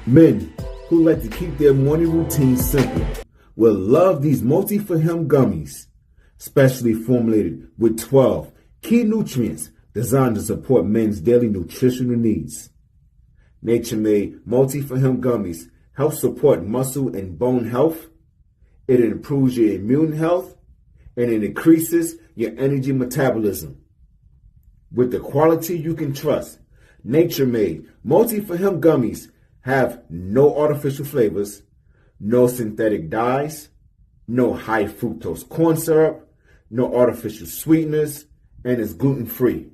Men who like to keep their morning routine simple will love these multi-for-him gummies, specially formulated with 12 key nutrients designed to support men's daily nutritional needs. Nature-made multi-for-him gummies help support muscle and bone health. It improves your immune health, and it increases your energy metabolism. With the quality you can trust, nature-made multi-for-him gummies have no artificial flavors, no synthetic dyes, no high fructose corn syrup, no artificial sweeteners, and is gluten-free.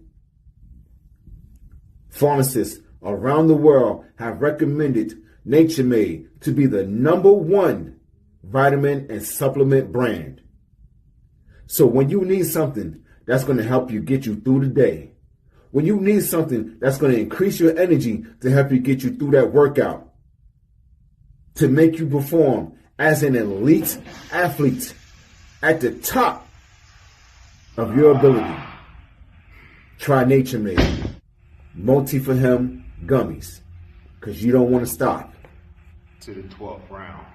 Pharmacists around the world have recommended Nature Made to be the #1 vitamin and supplement brand. So when you need something that's going to help you get you through the day, when you need something that's going to increase your energy to help you get you through that workout, to make you perform as an elite athlete at the top of your ability, try Nature Made Multi-for-Him gummies, because you don't want to stop. To the 12th round.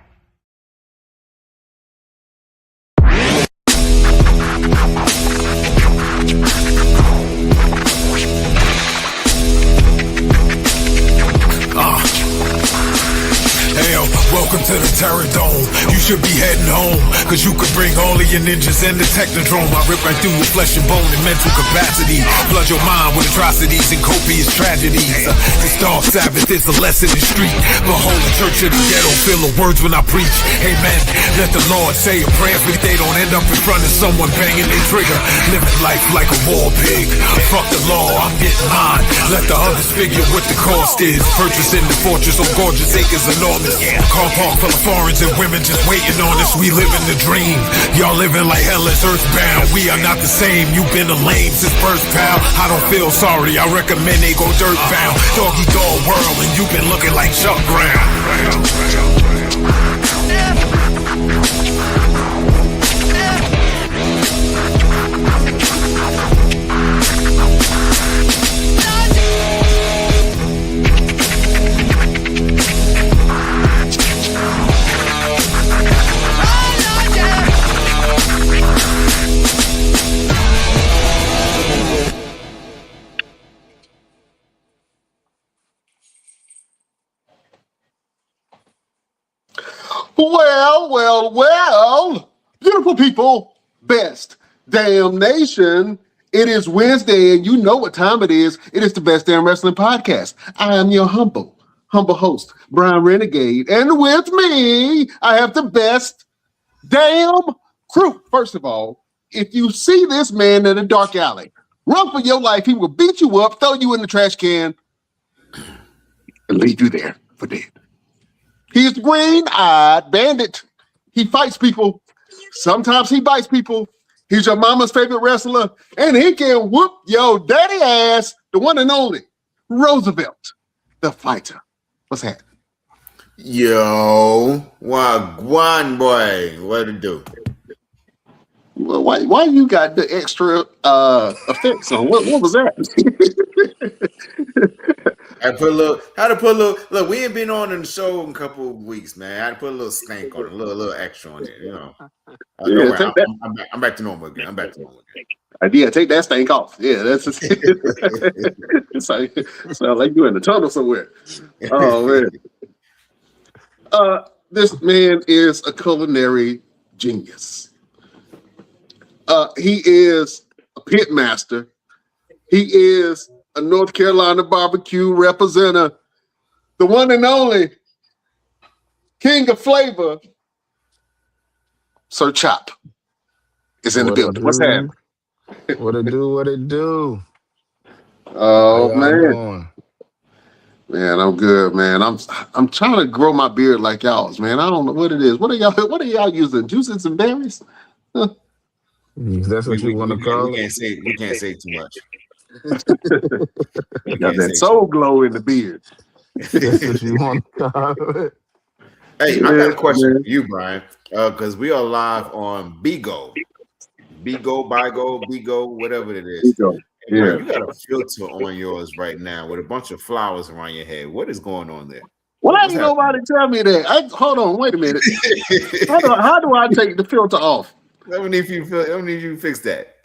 Hell, welcome to the Terror Dome. You should be heading home, cause you could bring all of your ninjas and the Technodrome. I rip right through your flesh and bone and mental capacity. Flood your mind with atrocities and copious tragedies. This dark Sabbath is a lesson in street. Behold, the church of the ghetto, feel the words when I preach. Amen. Let the Lord say a prayer for they don't end up in front of someone banging their trigger. Living life like a war pig. Fuck the law, I'm getting mine. Let the others figure what the cost is. Purchasing the fortress on gorgeous acres enormous. Car park full of foreigners and women just waiting on us. We living the dream. Y'all living like hell is earthbound. We are not the same. You've been a lame since birth, pal. I don't feel sorry. I recommend they go dirt bound. Doggy dog world, and you've been looking like Chuck Brown. Well, beautiful people, best damn nation. It is Wednesday, and you know what time it is. It is the Best Damn Wrestling Podcast. I am your humble host, Brian Renegade, and with me, I have the best damn crew. First of all, if you see this man in a dark alley, run for your life. He will beat you up, throw you in the trash can, and leave you there for dead. He's the green-eyed bandit. He fights people. Sometimes he bites people. He's your mama's favorite wrestler, and he can whoop your daddy ass, the one and only Roosevelt, the fighter. What's happening? Yo, one boy, what it do? Well, why you got the extra effects on? What was that? I put a little. Look, we ain't been on in the show in a couple of weeks, man. I had to put a little stank on it, a little extra on it, you know. I'm back to normal again. Yeah, take that stank off. Yeah, that's it's like sound like you're in the tunnel somewhere. Oh man. This man is a culinary genius. He is a pit master. He is a North Carolina barbecue representative, the one and only king of flavor, Sir Chop is in the building. What's happening? What it do? Oh man. Man, I'm good, man. I'm trying to grow my beard like y'all's, man. I don't know what it is. What are y'all using? Juices and berries? Huh? That's what you want to call it. We can't say too much. Got that soul glow in the beard. That's what you want to call it. Hey, I got a question for you, Brian, because we are live on Bigo, whatever it is. Bigo. Yeah. Brian, you got a filter on yours right now with a bunch of flowers around your head. What is going on there? Why ain't nobody tell me that? Hold on, wait a minute. How do I take the filter off? Let me need you to fix that.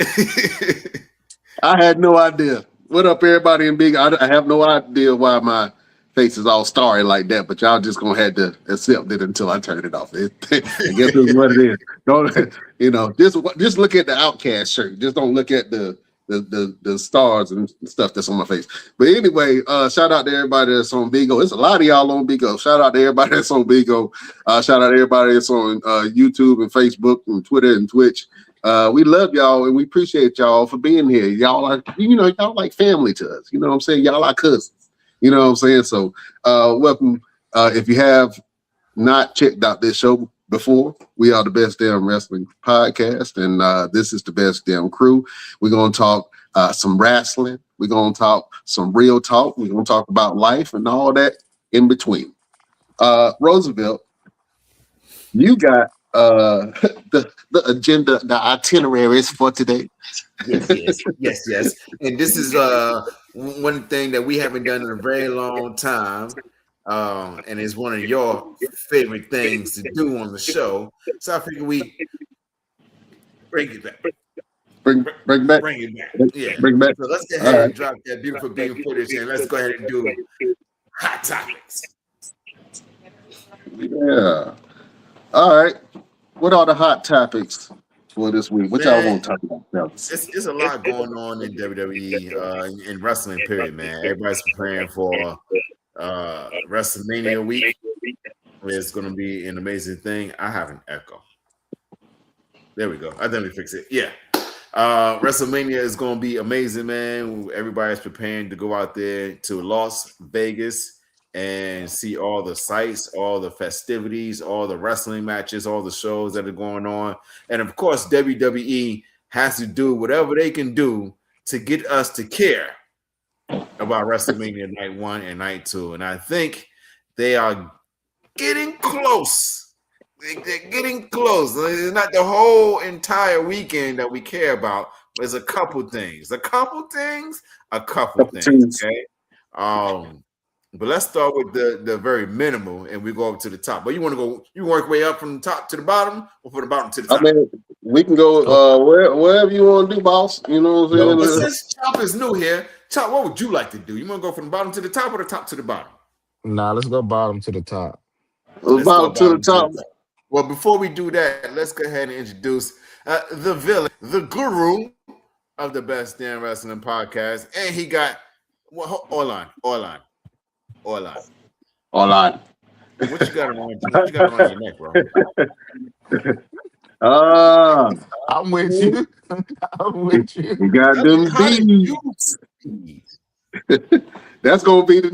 I had no idea. What up, everybody in Big? I have no idea why my face is all starry like that, but y'all just gonna have to accept it until I turn it off. I guess it's what it is. Don't just look at the Outcast shirt. Just don't look at the stars and stuff that's on my face. But anyway, shout out to everybody that's on Bigo. There's a lot of y'all on Bigo. Shout out to everybody that's on Bigo. Shout out to everybody that's on YouTube and Facebook and Twitter and Twitch. We love y'all and we appreciate y'all for being here. Y'all are, y'all like family to us. You know what I'm saying? Y'all are cousins. You know what I'm saying? So welcome. If you have not checked out this show before, we are the Best Damn Wrestling Podcast, and this is the Best Damn Crew. We're going to talk some wrestling. We're going to talk some real talk. We're going to talk about life and all that in between. Roosevelt, you got the agenda, the itineraries for today. Yes. And this is one thing that we haven't done in a very long time. And it's one of your favorite things to do on the show. So I figure we bring it back. Bring it back. Yeah. Bring back. So let's go ahead and drop that beautiful beam footage and let's go ahead and do hot topics. Yeah. All right. What are the hot topics for this week? What y'all want to talk about? It's a lot going on in WWE in wrestling, period, man. Everybody's preparing for WrestleMania week. It's going to be an amazing thing. I have an echo. There we go. I didn't fix it. Yeah. WrestleMania is going to be amazing, man. Everybody's preparing to go out there to Las Vegas and see all the sights, all the festivities, all the wrestling matches, all the shows that are going on. And of course, WWE has to do whatever they can do to get us to care about WrestleMania Night 1 and Night 2. And I think they are getting close. They're getting close. It's not the whole entire weekend that we care about. There's a couple things. Okay? But let's start with the very minimal, and we go up to the top. But you work way up from the top to the bottom, or from the bottom to the top? I mean, we can go wherever you want to do, boss. You know what I'm saying? But since Chop is new here, Chop, what would you like to do? You want to go from the bottom to the top or the top to the bottom? Nah, let's go bottom to the top. Bottom to the top. Well, before we do that, let's go ahead and introduce the villain, the guru of the Best Damn Wrestling Podcast. And he got all on. What you got on your neck, bro? I'm with you. You got them beads. That's gonna be the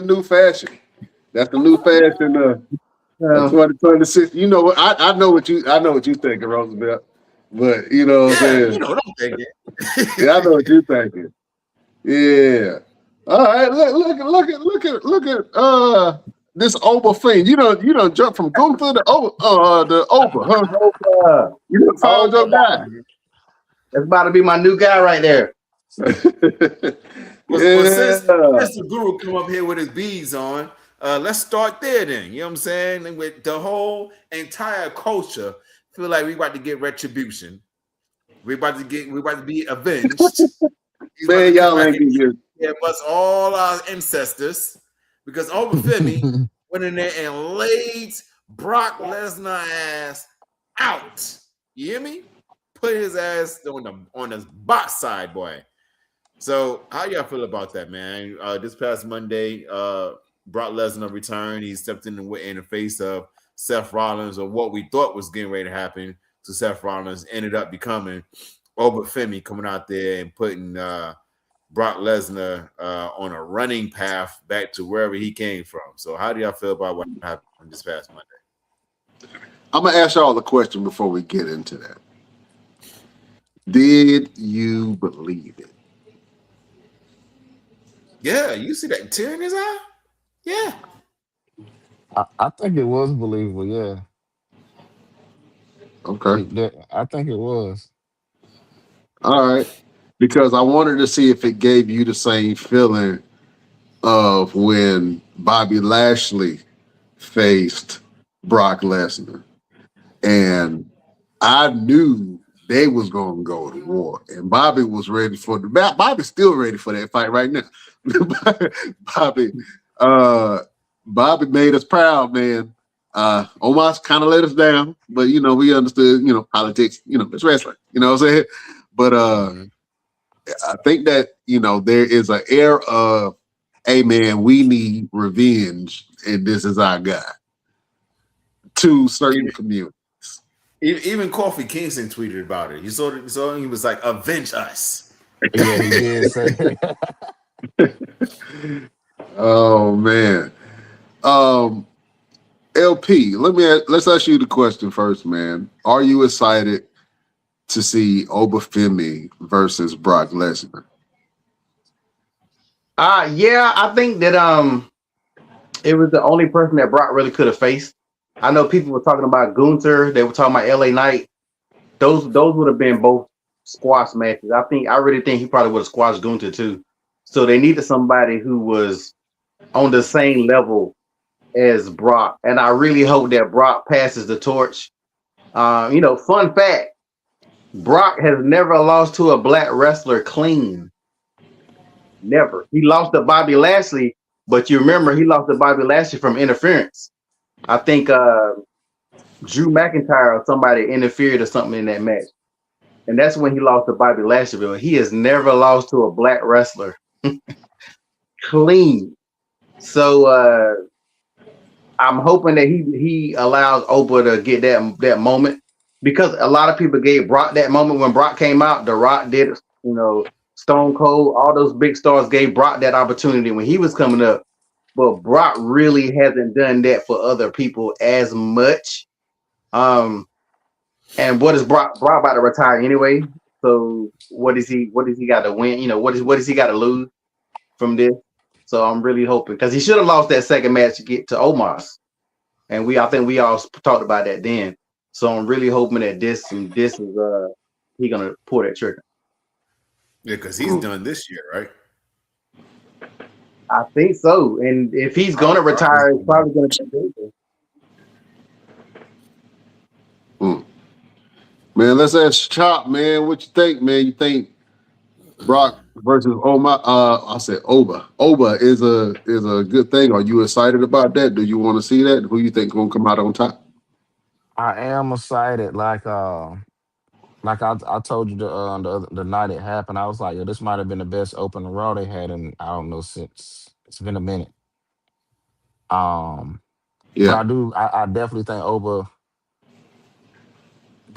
new fashion. That's the new fashion. 2026. You know what? I know what you thinking, Roosevelt. But you know what I'm saying. You know what I'm thinking. Yeah, I know what you're thinking. Yeah. All right, look at this Oba thing. You don't jump from Gunther to Oba, huh? You done found your guy. That's about to be my new guy right there. Since the guru come up here with his beads on, let's start there then. You know what I'm saying? And with the whole entire culture, feel like we about to get retribution. We about to be avenged. Man, y'all ain't good. Yeah, us all our ancestors, because Overfemi went in there and laid Brock Lesnar ass out. You hear me? Put his ass on the box side, boy. So how y'all feel about that, man? This past Monday, Brock Lesnar returned. He stepped in the face of Seth Rollins, or what we thought was getting ready to happen to Seth Rollins, ended up becoming Overfemi, coming out there and putting Brock Lesnar on a running path back to wherever he came from. So how do y'all feel about what happened this past Monday? I'm going to ask y'all the question before we get into that. Did you believe it? Yeah, you see that tear in his eye? Yeah. I think it was believable, yeah. Okay. I think it was. All right. Because I wanted to see if it gave you the same feeling of when Bobby Lashley faced Brock Lesnar, and I knew they was going to go to war, and Bobby was ready for the. Bobby's still ready for that fight right now. Bobby, Bobby made us proud, man. Omos kind of let us down, but we understood, politics, it's wrestling, you know what I'm saying? But I think that there is an air of, hey man, we need revenge, and this is our guy to certain communities. Even Kofi Kingston tweeted about it. You saw it, he was like, "Avenge us." Yeah, he did say that. Oh man. LP, let's ask you the question first, man. Are you excited to see Obafemi versus Brock Lesnar? Yeah, I think that it was the only person that Brock really could have faced. I know people were talking about Gunther, they were talking about LA Knight. Those would have been both squash matches. I really think he probably would have squashed Gunther too. So they needed somebody who was on the same level as Brock. And I really hope that Brock passes the torch. Fun fact, Brock has never lost to a black wrestler clean. Never. He lost to Bobby Lashley, but you remember he lost to Bobby Lashley from interference. I think Drew McIntyre or somebody interfered or something in that match. And that's when he lost to Bobby Lashley. But he has never lost to a black wrestler clean. So I'm hoping that he allows Oprah to get that moment, because a lot of people gave Brock that moment when Brock came out. The Rock did it, Stone Cold, all those big stars gave Brock that opportunity when he was coming up. But Brock really hasn't done that for other people as much. And what is Brock about to retire anyway? So what is he got to win? What is he got to lose from this? So I'm really hoping, because he should have lost that second match to get to Omos. And I think we all talked about that then. So I'm really hoping that this is he gonna pull that trigger. Yeah, because he's done this year, right? I think so. And if he's gonna retire, it's probably gonna be bigger. Man, let's ask Chop, man. What you think, man? You think Brock versus I said Oba. Oba is a good thing. Are you excited about that? Do you want to see that? Who you think gonna come out on top? I am excited. Like I told you the night it happened, I was like, yo, this might have been the best opening Raw they had in, I don't know, since it's been a minute. But I definitely think Oba.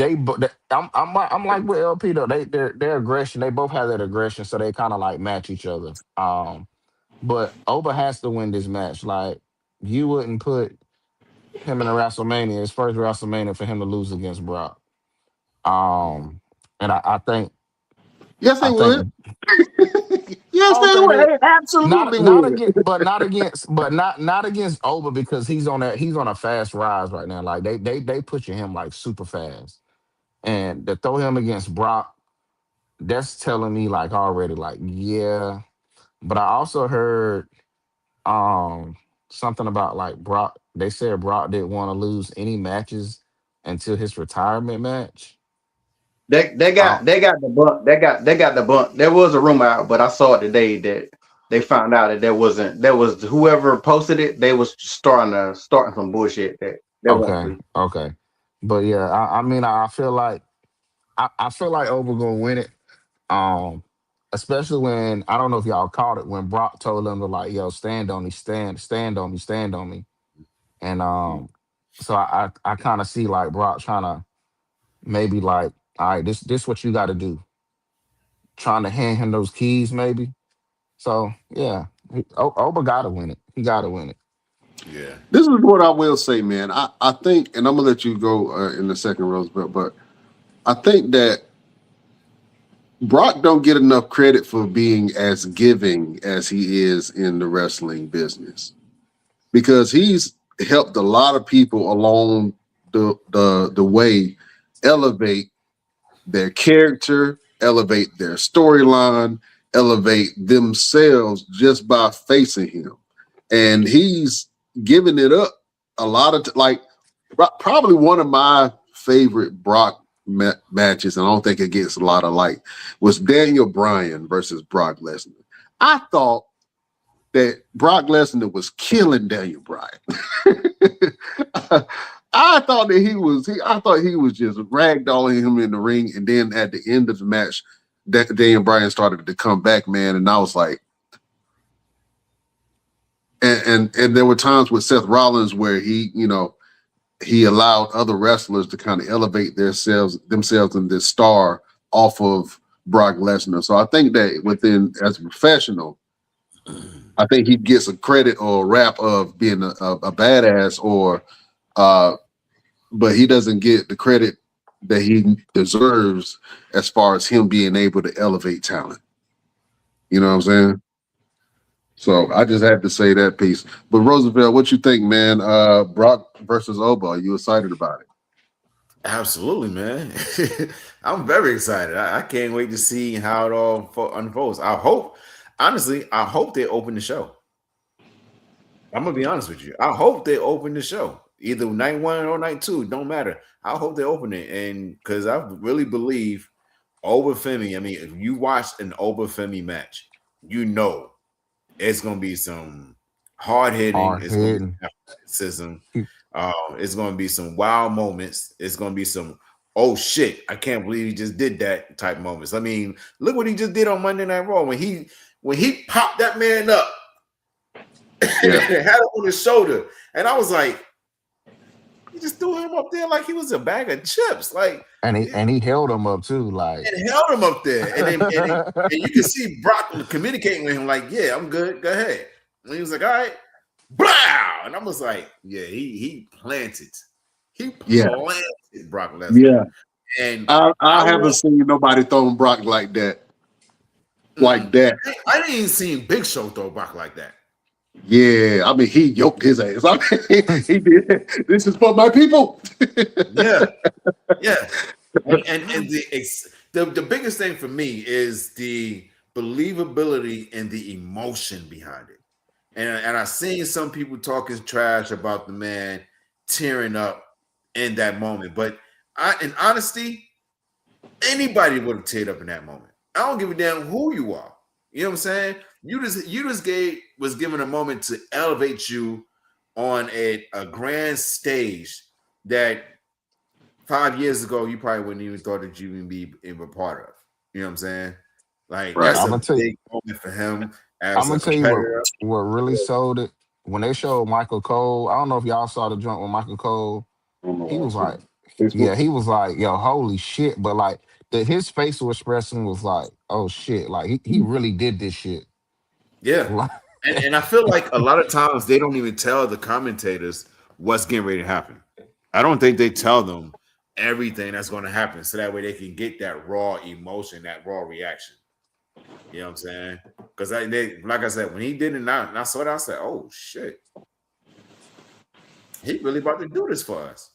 I'm like with LP though. Their aggression. They both have that aggression, so they kind of like match each other. But Oba has to win this match. Like, you wouldn't put him in a WrestleMania, his first WrestleMania, for him to lose against Brock. And I think. Yes, they would. Yes, they would. would. Absolutely not would. against, not against Oba, because he's on a fast rise right now. Like they pushing him like super fast. And to throw him against Brock, that's telling me like already, like, yeah. But I also heard something about like Brock. They said Brock didn't want to lose any matches until his retirement match. They got the bump. They got the bump. There was a rumor out, but I saw it today that they found out that there was whoever posted it. They was starting some bullshit that Okay. But yeah, I mean, I feel like Oba gonna win it. Especially when, I don't know if y'all caught it, when Brock told them to, like, yo, stand on me, stand on me, stand on me. And so I kind of see like Brock trying to maybe like, all right, this what you got to do. Trying to hand him those keys, maybe. So yeah, Oba gotta win it. He gotta win it. Yeah. This is what I will say, man. I think, and I'm gonna let you go in the second, Roosevelt, but I think that Brock don't get enough credit for being as giving as he is in the wrestling business, because he's helped a lot of people along the way elevate their character, elevate their storyline, elevate themselves just by facing him. And he's giving it up a lot of like probably one of my favorite Brock matches, and I don't think it gets a lot of like, was Daniel Bryan versus Brock Lesnar. I thought that Brock Lesnar was killing Daniel Bryan. I thought he was just ragdolling him in the ring, and then at the end of the match, Daniel Bryan started to come back, man, and I was like, and there were times with Seth Rollins where he allowed other wrestlers to kind of elevate themselves in this star off of Brock Lesnar. So I think that as a professional, I think he gets a credit or a rap of being a badass, but he doesn't get the credit that he deserves as far as him being able to elevate talent. You know what I'm saying? So I just had to say that piece. But Roosevelt, what you think, man? Brock versus Oba, are you excited about it? Absolutely, man. I'm very excited. I can't wait to see how it all unfolds. I hope they open the show. I'm gonna be honest with you. I hope they open the show. Either night 1 or night 2, don't matter. I hope they open it. And because I really believe Oba Femi, I mean, if you watch an Oba Femi match, you know it's gonna be some hard hitting, it's gonna be athleticism, it's gonna be some wild moments, it's gonna be some oh shit, I can't believe he just did that type moments. I mean, look what he just did on Monday Night Raw when he popped that man up and had it on his shoulder, and I was like, he just threw him up there like he was a bag of chips, like, and he held him up too, like, and held him up there, and you can see Brock communicating with him like, yeah, I'm good, go ahead. And he was like, all right, blah, and I was like, yeah, he planted Brock Lesnar. Yeah, and I haven't seen nobody throwing Brock like that. Like that. I didn't even see Big Show throw Brock like that. Yeah, I mean, he yoked his ass. I mean, he did. This is for my people. Yeah. And the biggest thing for me is the believability and the emotion behind it. And I've seen some people talking trash about the man tearing up in that moment. But in honesty, anybody would have teared up in that moment. I don't give a damn who you are. You know what I'm saying? You just was given a moment to elevate you on a grand stage that 5 years ago you probably wouldn't even thought that you would be a part of. You know what I'm saying? Like that's a big moment for him. I'm gonna tell you what really sold it when they showed Michael Cole. I don't know if y'all saw the joint with Michael Cole. He was like, he was like, yo, holy shit. But like his facial expression was like, oh shit, like he really did this shit. Yeah. and I feel like a lot of times they don't even tell the commentators what's getting ready to happen. I don't think they tell them everything that's going to happen so that way they can get that raw emotion, that raw reaction. You know what I'm saying? Because like I said, when he did it now, and I saw that, I said, oh shit. He really about to do this for us.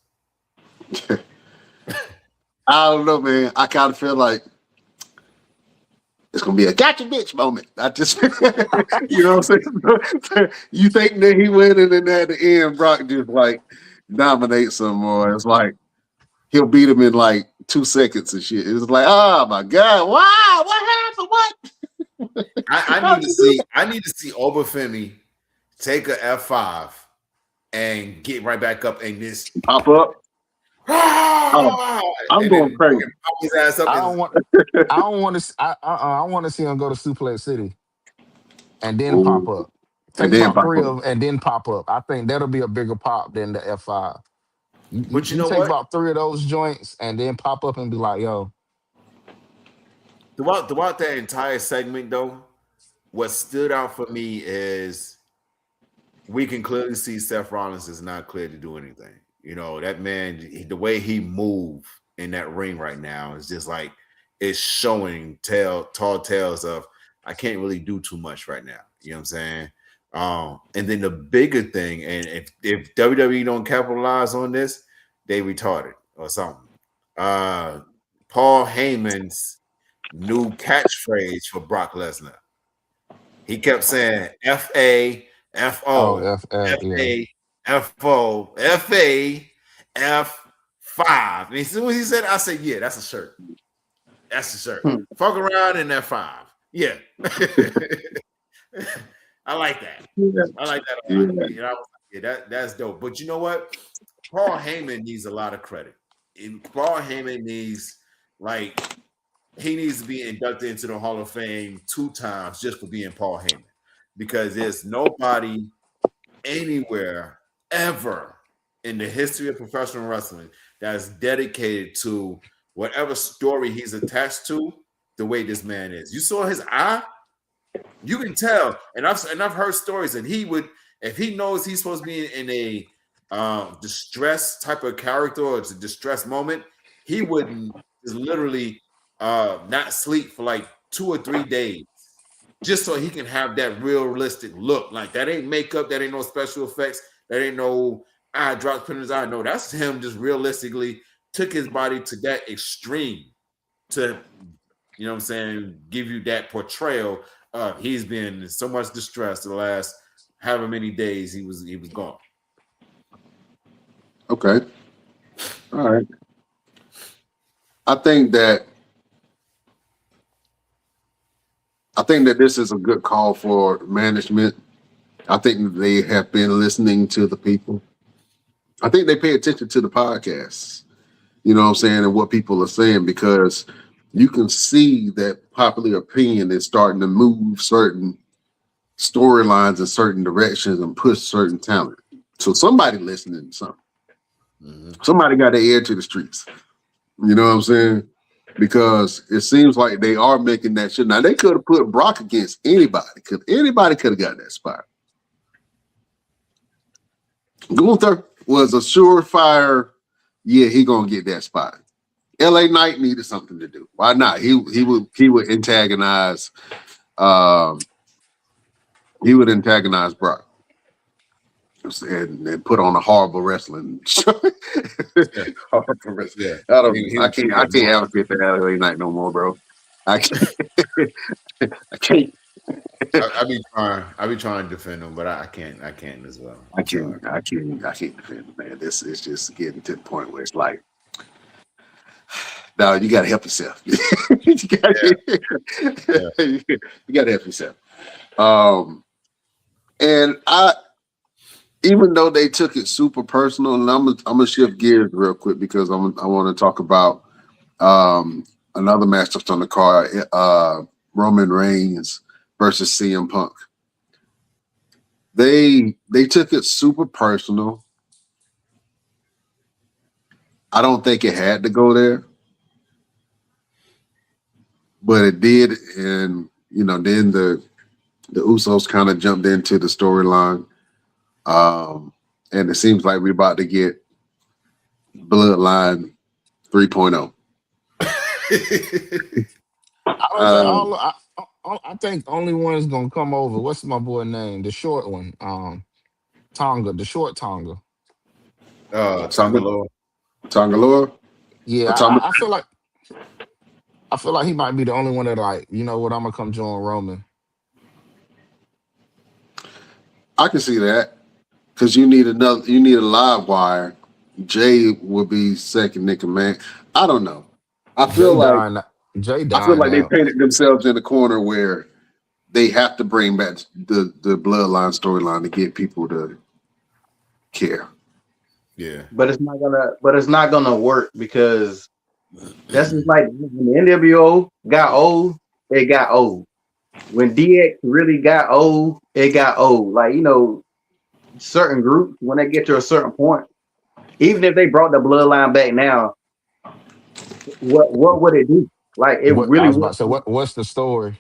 I don't know, man. I kind of feel like it's gonna be a gotcha bitch moment. I just, you know what I'm saying? You think that he went in and at the end, Brock just like dominates some more. It's like he'll beat him in like 2 seconds and shit. It's like, oh my god, wow, what happened? What? I need to see Oba Femi take a F5 and get right back up and just pop up. I'm going crazy. His ass up I don't want to see him go to Suplex City and then pop up. Take about 3 of them and then pop up. I think that'll be a bigger pop than the F5. But you know take what? about 3 of those joints and then pop up and be like, yo. Throughout that entire segment, though, what stood out for me is we can clearly see Seth Rollins is not clear to do anything. You know, that man, the way he moved in that ring right now is just like it's showing tall tales of I can't really do too much right now. You know what I'm saying? And then the bigger thing, and if WWE don't capitalize on this, they retarded or something. Paul Heyman's new catchphrase for Brock Lesnar. He kept saying F-A, F-O, Yeah. F-A, F-O, F-A, F5. And as soon as he said, I said, yeah, that's a shirt. That's a shirt. Fuck around in that 5. Yeah. I like that. I like that a lot. You know, that's dope. But you know what? Paul Heyman needs a lot of credit. And Paul Heyman needs, he needs to be inducted into the Hall of Fame 2 times just for being Paul Heyman. Because there's nobody anywhere ever in the history of professional wrestling that's dedicated to whatever story he's attached to the way this man is. You saw his eye? You can tell. And I've heard stories, and he would, if he knows he's supposed to be in a distress type of character or it's a distress moment, he wouldn't just literally not sleep for like 2 or 3 days just so he can have that realistic look. Like, that ain't makeup, that ain't no special effects, that ain't no eye drops put in his eye. No, that's him just realistically took his body to that extreme to, you know what I'm saying, give you that portrayal of he's been in so much distress the last however many days he was gone. Okay. All right. I think that this is a good call for management. I think they have been listening to the people. I think they pay attention to the podcasts, you know what I'm saying, and what people are saying, because you can see that popular opinion is starting to move certain storylines in certain directions and push certain talent. So somebody listening to something. Somebody got their ear to the streets. You know what I'm saying? Because it seems like they are making that shit. Now, they could have put Brock against anybody, because anybody could have got that spot. Gunther was a surefire, yeah, he gonna get that spot. LA Knight needed something to do. Why not? He would antagonize Brock and put on a horrible wrestling show. Horrible wrestling. Yeah. I can't advocate for LA Knight no more, bro. I can't. I be trying to defend him, but I can't as well. I can't defend him, man. This is just getting to the point where it's like, no, you gotta help yourself. You gotta help yourself. And even though they took it super personal, and I'm gonna shift gears real quick because I want to talk about another match that's on the card, Roman Reigns versus CM Punk. They took it super personal. I don't think it had to go there, but it did, and then the Usos kind of jumped into the storyline. And it seems like we're about to get Bloodline 3.0. I think only one is gonna come over. What's my boy name? The short one. Tonga, the short Tonga. Tongalore? Yeah, I feel like he might be the only one that, like, you know what, I'm gonna come join Roman. I can see that. Because you need a live wire. Jay will be second in command. I don't know. I feel like they painted themselves in a corner where they have to bring back the Bloodline storyline to get people to care. Yeah, but it's not gonna work, because that's just like when the NWO got old, it got old. When DX really got old, it got old. Like, certain groups, when they get to a certain point, even if they brought the Bloodline back now, what would it do? Like, what's the story?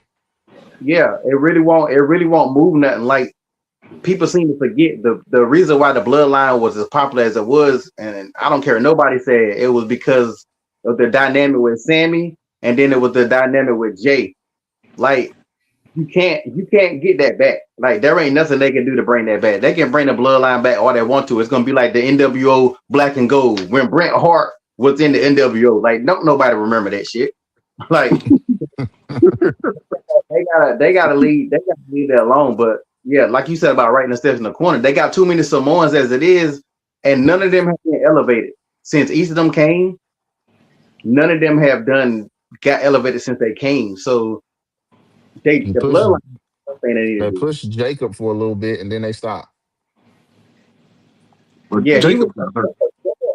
Yeah, it really won't move nothing. Like, people seem to forget the reason why the Bloodline was as popular as it was, and I don't care, nobody said it was because of the dynamic with Sammy, and then it was the dynamic with Jay. Like, you can't get that back. Like, there ain't nothing they can do to bring that back. They can bring the Bloodline back all they want to. It's gonna be like the NWO Black and Gold when Bret Hart was in the NWO. Like, don't nobody remember that shit. Like, They gotta leave that alone. But yeah, like you said about writing the steps in the corner, they got too many Samoans as it is, and none of them have been elevated since each of them came. None of them have got elevated since they came. So the He pushed bloodline thing they need to they do. pushed Jacob for a little bit and then they stopped. But Yeah, Jacob got hurt.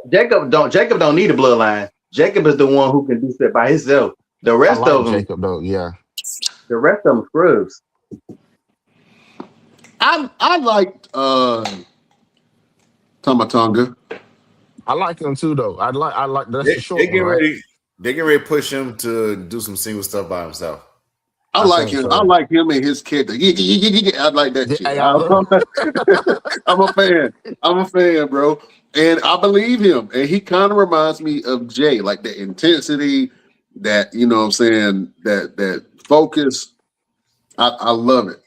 Jacob don't need a bloodline. Jacob is the one who can do stuff by himself. The I rest like of them, Jacob though. Yeah. scrubs. I liked Tamatonga. I like him too though. I like that's They, the short they one, get right? ready. They get ready to push him to do some single stuff by himself. I I like think him. I so. like him and his character. I like that shit. Hey, I'm a fan. I'm a fan, bro. And I believe him. And he kind of reminds me of Jay, like the intensity, that you know what I'm saying, that focus. I love it.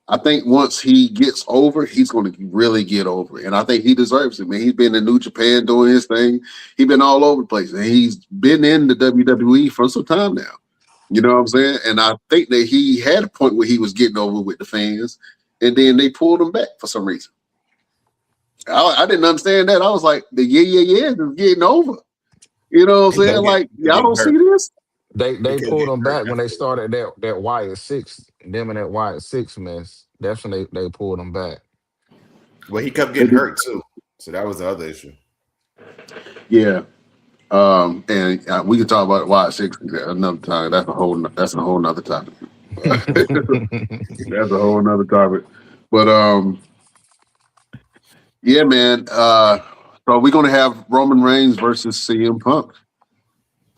I think once he gets over, he's going to really get over it. And I think he deserves it, man. He's been in New Japan doing his thing. He's been all over the place. And he's been in the WWE for some time now. You know what I'm saying? And I think that he had a point where he was getting over with the fans. And then they pulled him back for some reason. I didn't understand that. I was like, the yeah is getting over. You know what I'm saying? Like, y'all don't see this? They He kept pulled getting him hurt. back when they started that Wyatt Six, them and that Wyatt Six mess. That's when they pulled him back. Well, he kept getting hurt too, so that was the other issue. Yeah. And we can talk about why 60 another time. That's a whole nother topic. That's a whole nother topic. But yeah, man. So we're gonna have Roman Reigns versus CM Punk.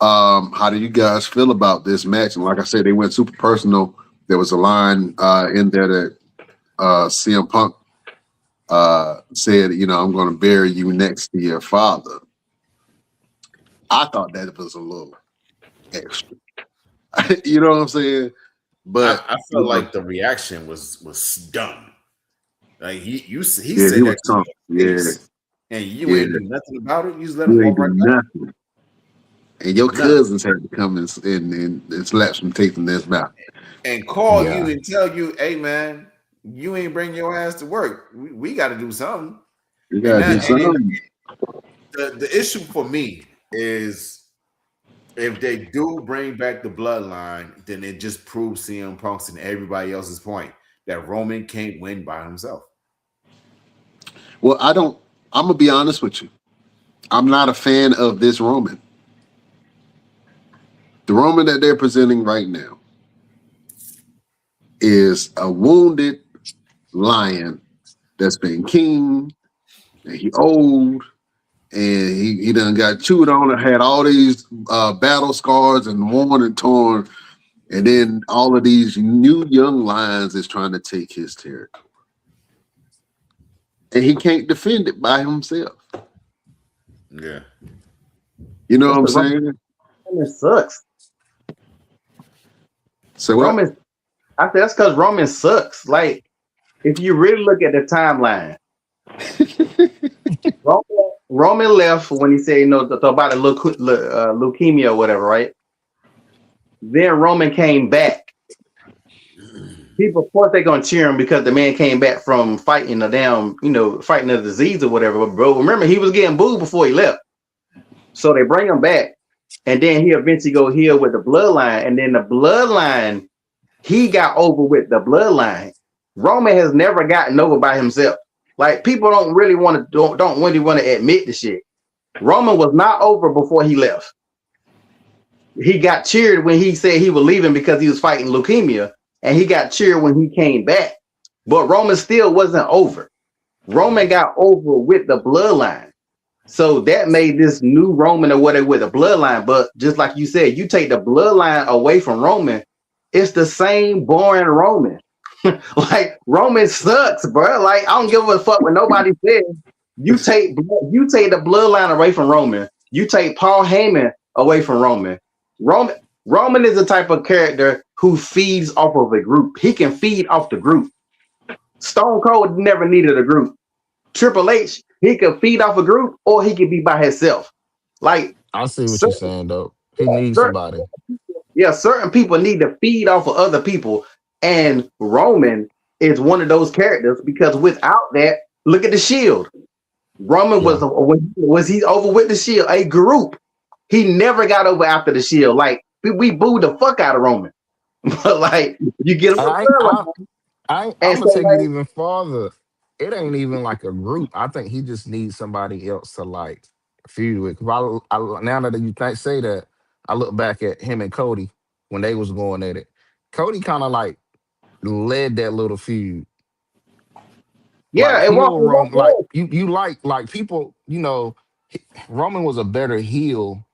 How do you guys feel about this match? And like I said, they went super personal. There was a line in there that CM Punk said, you know, I'm gonna bury you next to your father. I thought that was a little extra. You know what I'm saying? But I felt like the reaction was stunned. Like he said he that was to your yeah, face, and you ain't do nothing about it. You just let you him ain't walk do right back. nothing. And your Nothing. cousins had to come and slap some teeth in this mouth. And call Yeah. you and tell you, hey man, you ain't bring your ass to work. We got to do something. You gotta do something. The issue for me is if they do bring back the bloodline, then it just proves CM Punk's and everybody else's point that Roman can't win by himself. Well, I'm gonna be honest with you. I'm not a fan of this Roman. The Roman that they're presenting right now is a wounded lion that's been king, and he old, and he done got chewed on and had all these battle scars and worn and torn, and then all of these new young lions is trying to take his territory. And he can't defend it by himself. Yeah. You know what I'm saying? Roman sucks. So what? Roman, I think that's because Roman sucks. Like, if you really look at the timeline, Roman left when he said, you know, about the leukemia or whatever, right? Then Roman came back. People, of course, they're gonna cheer him because the man came back from fighting fighting a disease or whatever. But bro, remember he was getting booed before he left, so they bring him back, and then he eventually go heal with the bloodline, and then the bloodline, he got over with the bloodline. Roman has never gotten over by himself. Like people don't really want to admit the shit. Roman was not over before he left. He got cheered when he said he was leaving because he was fighting leukemia. And he got cheered when he came back. But Roman still wasn't over. Roman got over with the bloodline. So that made this new Roman or whatever with the bloodline. But just like you said, you take the bloodline away from Roman, it's the same boring Roman. Like Roman sucks, bro. Like I don't give a fuck what nobody says. You take the bloodline away from Roman. You take Paul Heyman away from Roman. Roman is the type of character who feeds off of a group. He can feed off the group. Stone Cold never needed a group. Triple H, he could feed off a group or he could be by himself. Like I see what you're saying though. He needs somebody. certain people need to feed off of other people, and Roman is one of those characters because without that, look at the Shield. Roman was he over with the Shield, a group. He never got over after the Shield. Like we booed the fuck out of Roman, but like you get him. I'm And gonna so take it like, even farther. It ain't even like a group. I think he just needs somebody else to like feud with. 'Cause now that you say that, I look back at him and Cody when they was going at it. Cody kind of like led that little feud. Like yeah, it heel won't Roman, like work. you like people. Roman was a better heel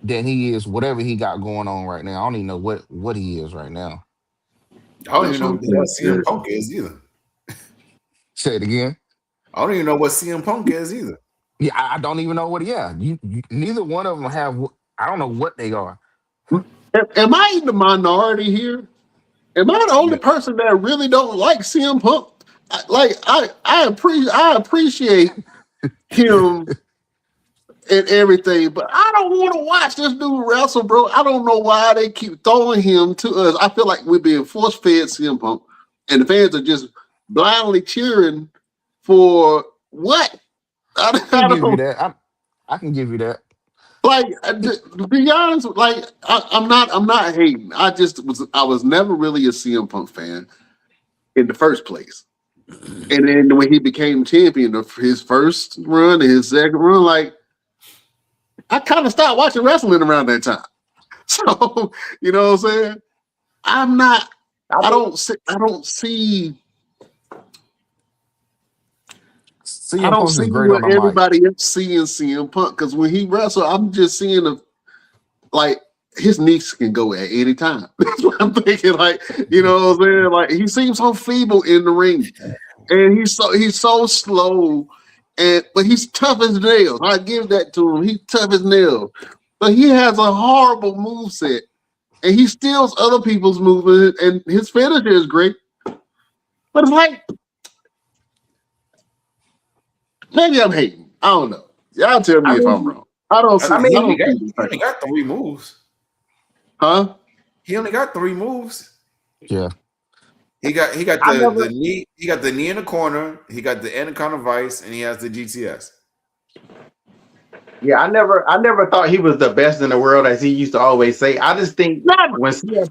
than he is whatever he got going on right now. I don't even know what he is right now. I don't That's even know what what I'm the hell saying. CM Punk is either. Say it again. I don't even know what CM Punk is either. Yeah, I don't even know what. Yeah, neither one of them have. I don't know what they are. Am I in the minority here? Am I the only Yeah. person that really don't like CM Punk? I appreciate him and everything, but I don't want to watch this dude wrestle, bro. I don't know why they keep throwing him to us. I feel like we're being force fed CM Punk, and the fans are just blindly cheering for what? I can I give you don't that. I can give you that. like. To be honest, like I'm not hating. I was never really a CM Punk fan in the first place. And then when he became champion of his first run and his second run, like I kind of stopped watching wrestling around that time. So you know what I'm saying? I'm not. I don't see. I don't see. I CM don't Punk see is great on what the mic. everybody else seeing CM Punk because when he wrestle, I'm just seeing like his knees can go at any time. That's what I'm thinking. Like you know what I'm saying? Like he seems so feeble in the ring, and he's so slow. But he's tough as nails. I give that to him. He's tough as nails. But he has a horrible moveset. And he steals other people's movement, and his finisher is great. But it's like maybe I'm hating. I don't know. Y'all tell me I if I'm mean, wrong. I don't see. I He I only mean, don't got see he this only got 3 moves. huh? He only got 3 moves. Yeah, He got I the never, knee. He got the knee in the corner. He got the Anaconda Vice, and he has the GTS. I never thought he was the best in the world, as he used to always say. I just think Never. when CM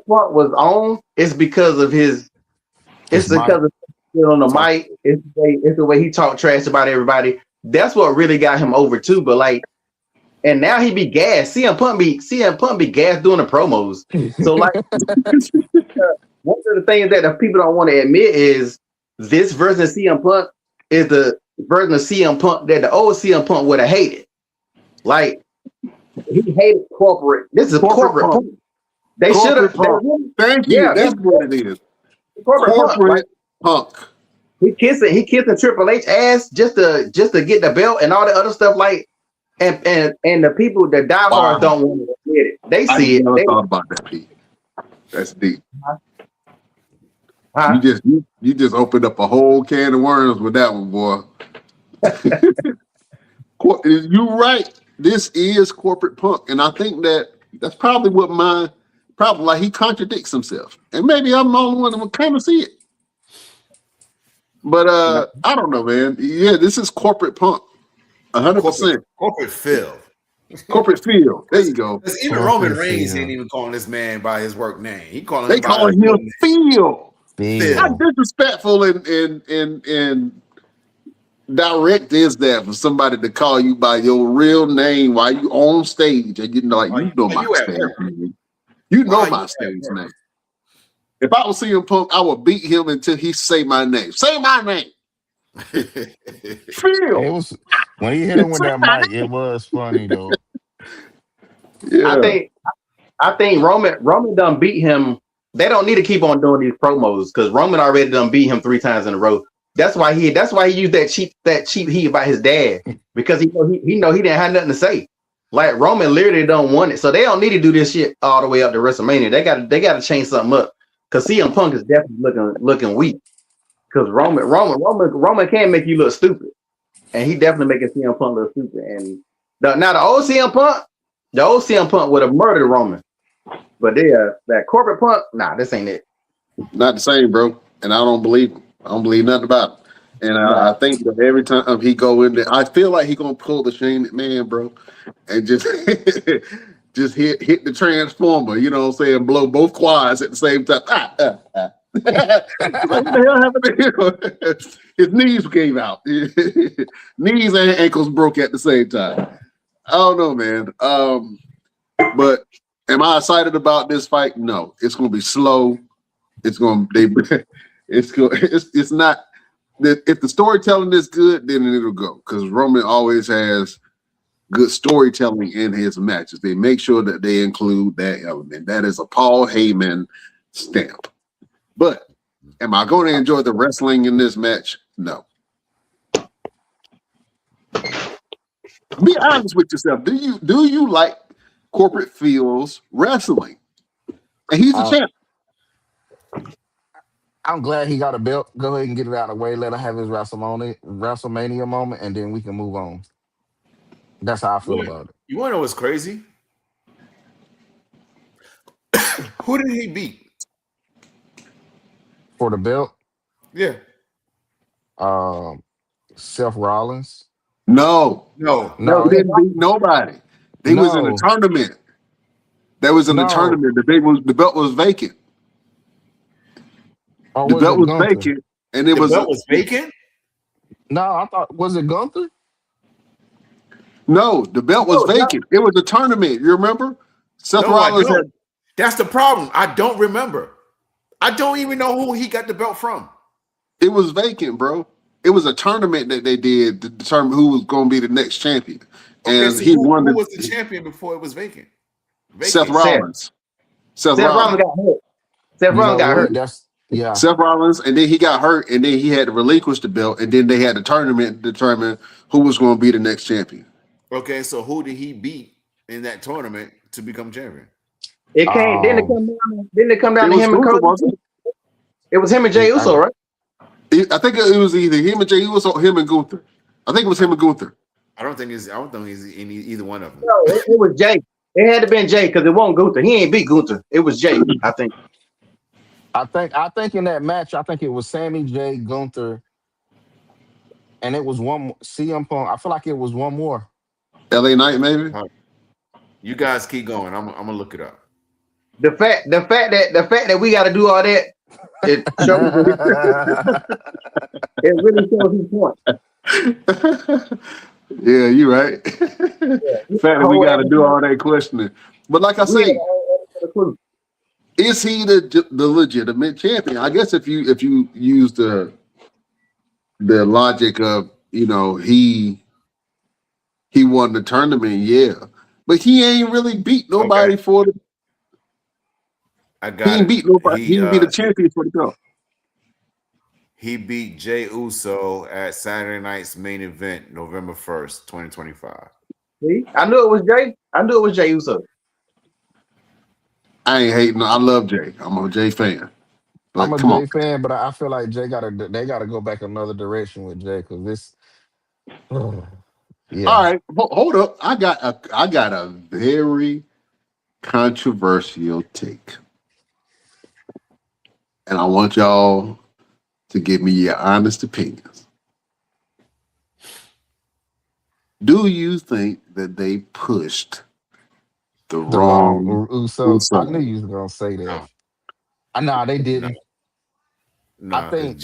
Punk was on, it's because of his. It's it's because Mike. of on the Talk. mic. It's the way he talked trash about everybody. That's what really got him over too. But like, and now he be gassed. CM Punk be gassed doing the promos. So like, one of the things that the people don't want to admit is this version of CM Punk is the version of CM Punk that the old CM Punk would have hated. Like he hated corporate. This is corporate Punk. Punk. They should Corporate have. punk. Thank you. Yeah, That's what it is. corporate Punk. Like Corporate punk. he kissing Triple H ass just to get the belt and all the other stuff. Like and the people, the diehards Wow. don't want to admit it. They I see it. never thought about that, Pete. That's deep. Huh? You just opened up a whole can of worms with that one, boy. You're right. This is corporate punk, and I think that's probably what my problem. Like he contradicts himself, and maybe I'm the only one that would kind of see it. But I don't know, man. Yeah, this is corporate punk, 100%. Corporate Phil. Corporate feel. There you go. Because even Roman Corporate Reigns Phil. ain't even calling this man by his work name. He calling They him by calling his him real name. Phil. How Phil. disrespectful and direct is that for somebody to call you by your real name while you on stage and you know, like you know Are my you at stage work? name. You know Why my you at stage work? name. If I was CM Punk, I would beat him until he say my name. Say my name. It Phil. was when he hit him with that mic. It was funny though. Yeah. I think Roman done beat him. They don't need to keep on doing these promos because Roman already done beat him 3 times in a row. That's why he used that cheap heat about his dad because he know he didn't have nothing to say. Like Roman literally don't want it, so they don't need to do this shit all the way up to WrestleMania. They got to change something up because CM Punk is definitely looking weak because Roman can make you look stupid, and he definitely making CM Punk look stupid. And now the old CM Punk, The old CM Punk would have murdered Roman, but that corporate Punk, nah, this ain't it. Not the same, bro. And I don't believe him. I don't believe nothing about him. And Nah. I think that every time he go in there, I feel like he gonna pull the Shane McMahon, bro, and just just hit the transformer. You know what I'm saying? Blow both quads at the same time. Like, what the hell happened to him? His knees came out. Knees and ankles broke at the same time. I don't know, man. But am I excited about this fight? No. It's gonna be slow. It's not. If the storytelling is good, then it'll go. Because Roman always has good storytelling in his matches. They make sure that they include that element. That is a Paul Heyman stamp. But am I going to enjoy the wrestling in this match? No. Be honest with yourself. Do you like corporate feels wrestling? And he's a champ. I'm glad he got a belt. Go ahead and get it out of the way. Let him have his WrestleMania moment, and then we can move on. That's how I feel about it. You want to know what's crazy? Who did he beat For the belt? Yeah. Seth Rollins. No. He didn't beat nobody. He was in a tournament. That was in the tournament. The belt was vacant. Or the belt was vacant, and the belt was vacant. No, I thought was it Gunther? No, the belt was vacant. It was a tournament. You remember? Seth Rollins had. That's the problem. I don't remember. I don't even know who he got the belt from. It was vacant, bro. It was a tournament that they did to determine who was going to be the next champion. And so he won. Who was the champion before it was vacant? Seth Rollins. Seth Rollins got hurt. Seth Rollins got hurt. Seth Rollins, and then he got hurt, and then he had to relinquish the belt, and then they had the tournament to determine who was going to be the next champion. Okay, so who did he beat in that tournament to become champion? It came. Didn't it come down to him and Cody? It was him and Jey Uso, right? I think it was either him and Jey Uso or him and Gunther. I think it was him and Gunther. I don't think he's in either one of them. No, it was Jey. It had to been Jey because it wasn't Gunther. He ain't beat Gunther. It was Jey, I think. I think in that match, I think it was Sammy, Jey, Gunther, and it was one CM Punk. I feel like it was one more. LA Knight, maybe. You guys keep going. I'm gonna look it up. The fact that we got to do all that, it shows. It really shows his point. Yeah, you're right. The fact that we got to do all that questioning, but like I say. Is he the legitimate champion? I guess if you use the logic of he won the tournament, yeah, but he ain't really beat nobody for the. He ain't beat nobody. He didn't be the champion for the belt. He beat Jey Uso at Saturday night's main event, November 1st, 2025. See, I knew it was Jey. I knew it was Jey Uso. I ain't hating. I love Jey. I'm a Jey fan. I'm a Jey fan, but I feel like they gotta go back another direction with Jey because this. Yeah. All right, hold up. I got a very controversial take, and I want y'all to give me your honest opinions. Do you think that they pushed the wrong Uso? I knew you was gonna say that. No, they didn't. No, I think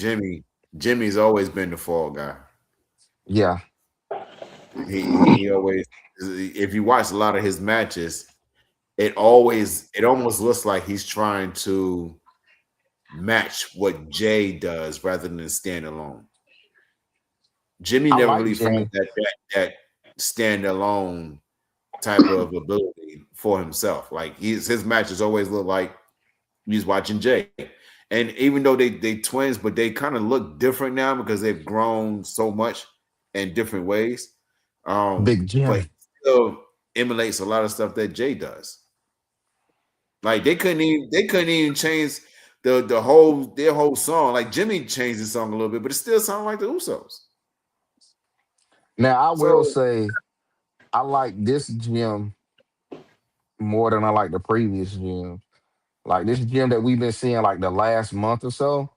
Jimmy's always been the fall guy. Yeah. He always, if you watch a lot of his matches, it almost looks like he's trying to match what Jey does rather than stand alone. Jimmy never really found that stand alone type of ability for himself. Like his matches always look like he's watching Jey. And even though they twins, but they kind of look different now because they've grown so much in different ways. Big Jim. But still emulates a lot of stuff that Jey does. Like they couldn't even change their whole song. Like Jimmy changed the song a little bit, but it still sounded like the Usos. Now I will say I like this Jim more than I like the previous gym. Like this gym that we've been seeing like the last month or so.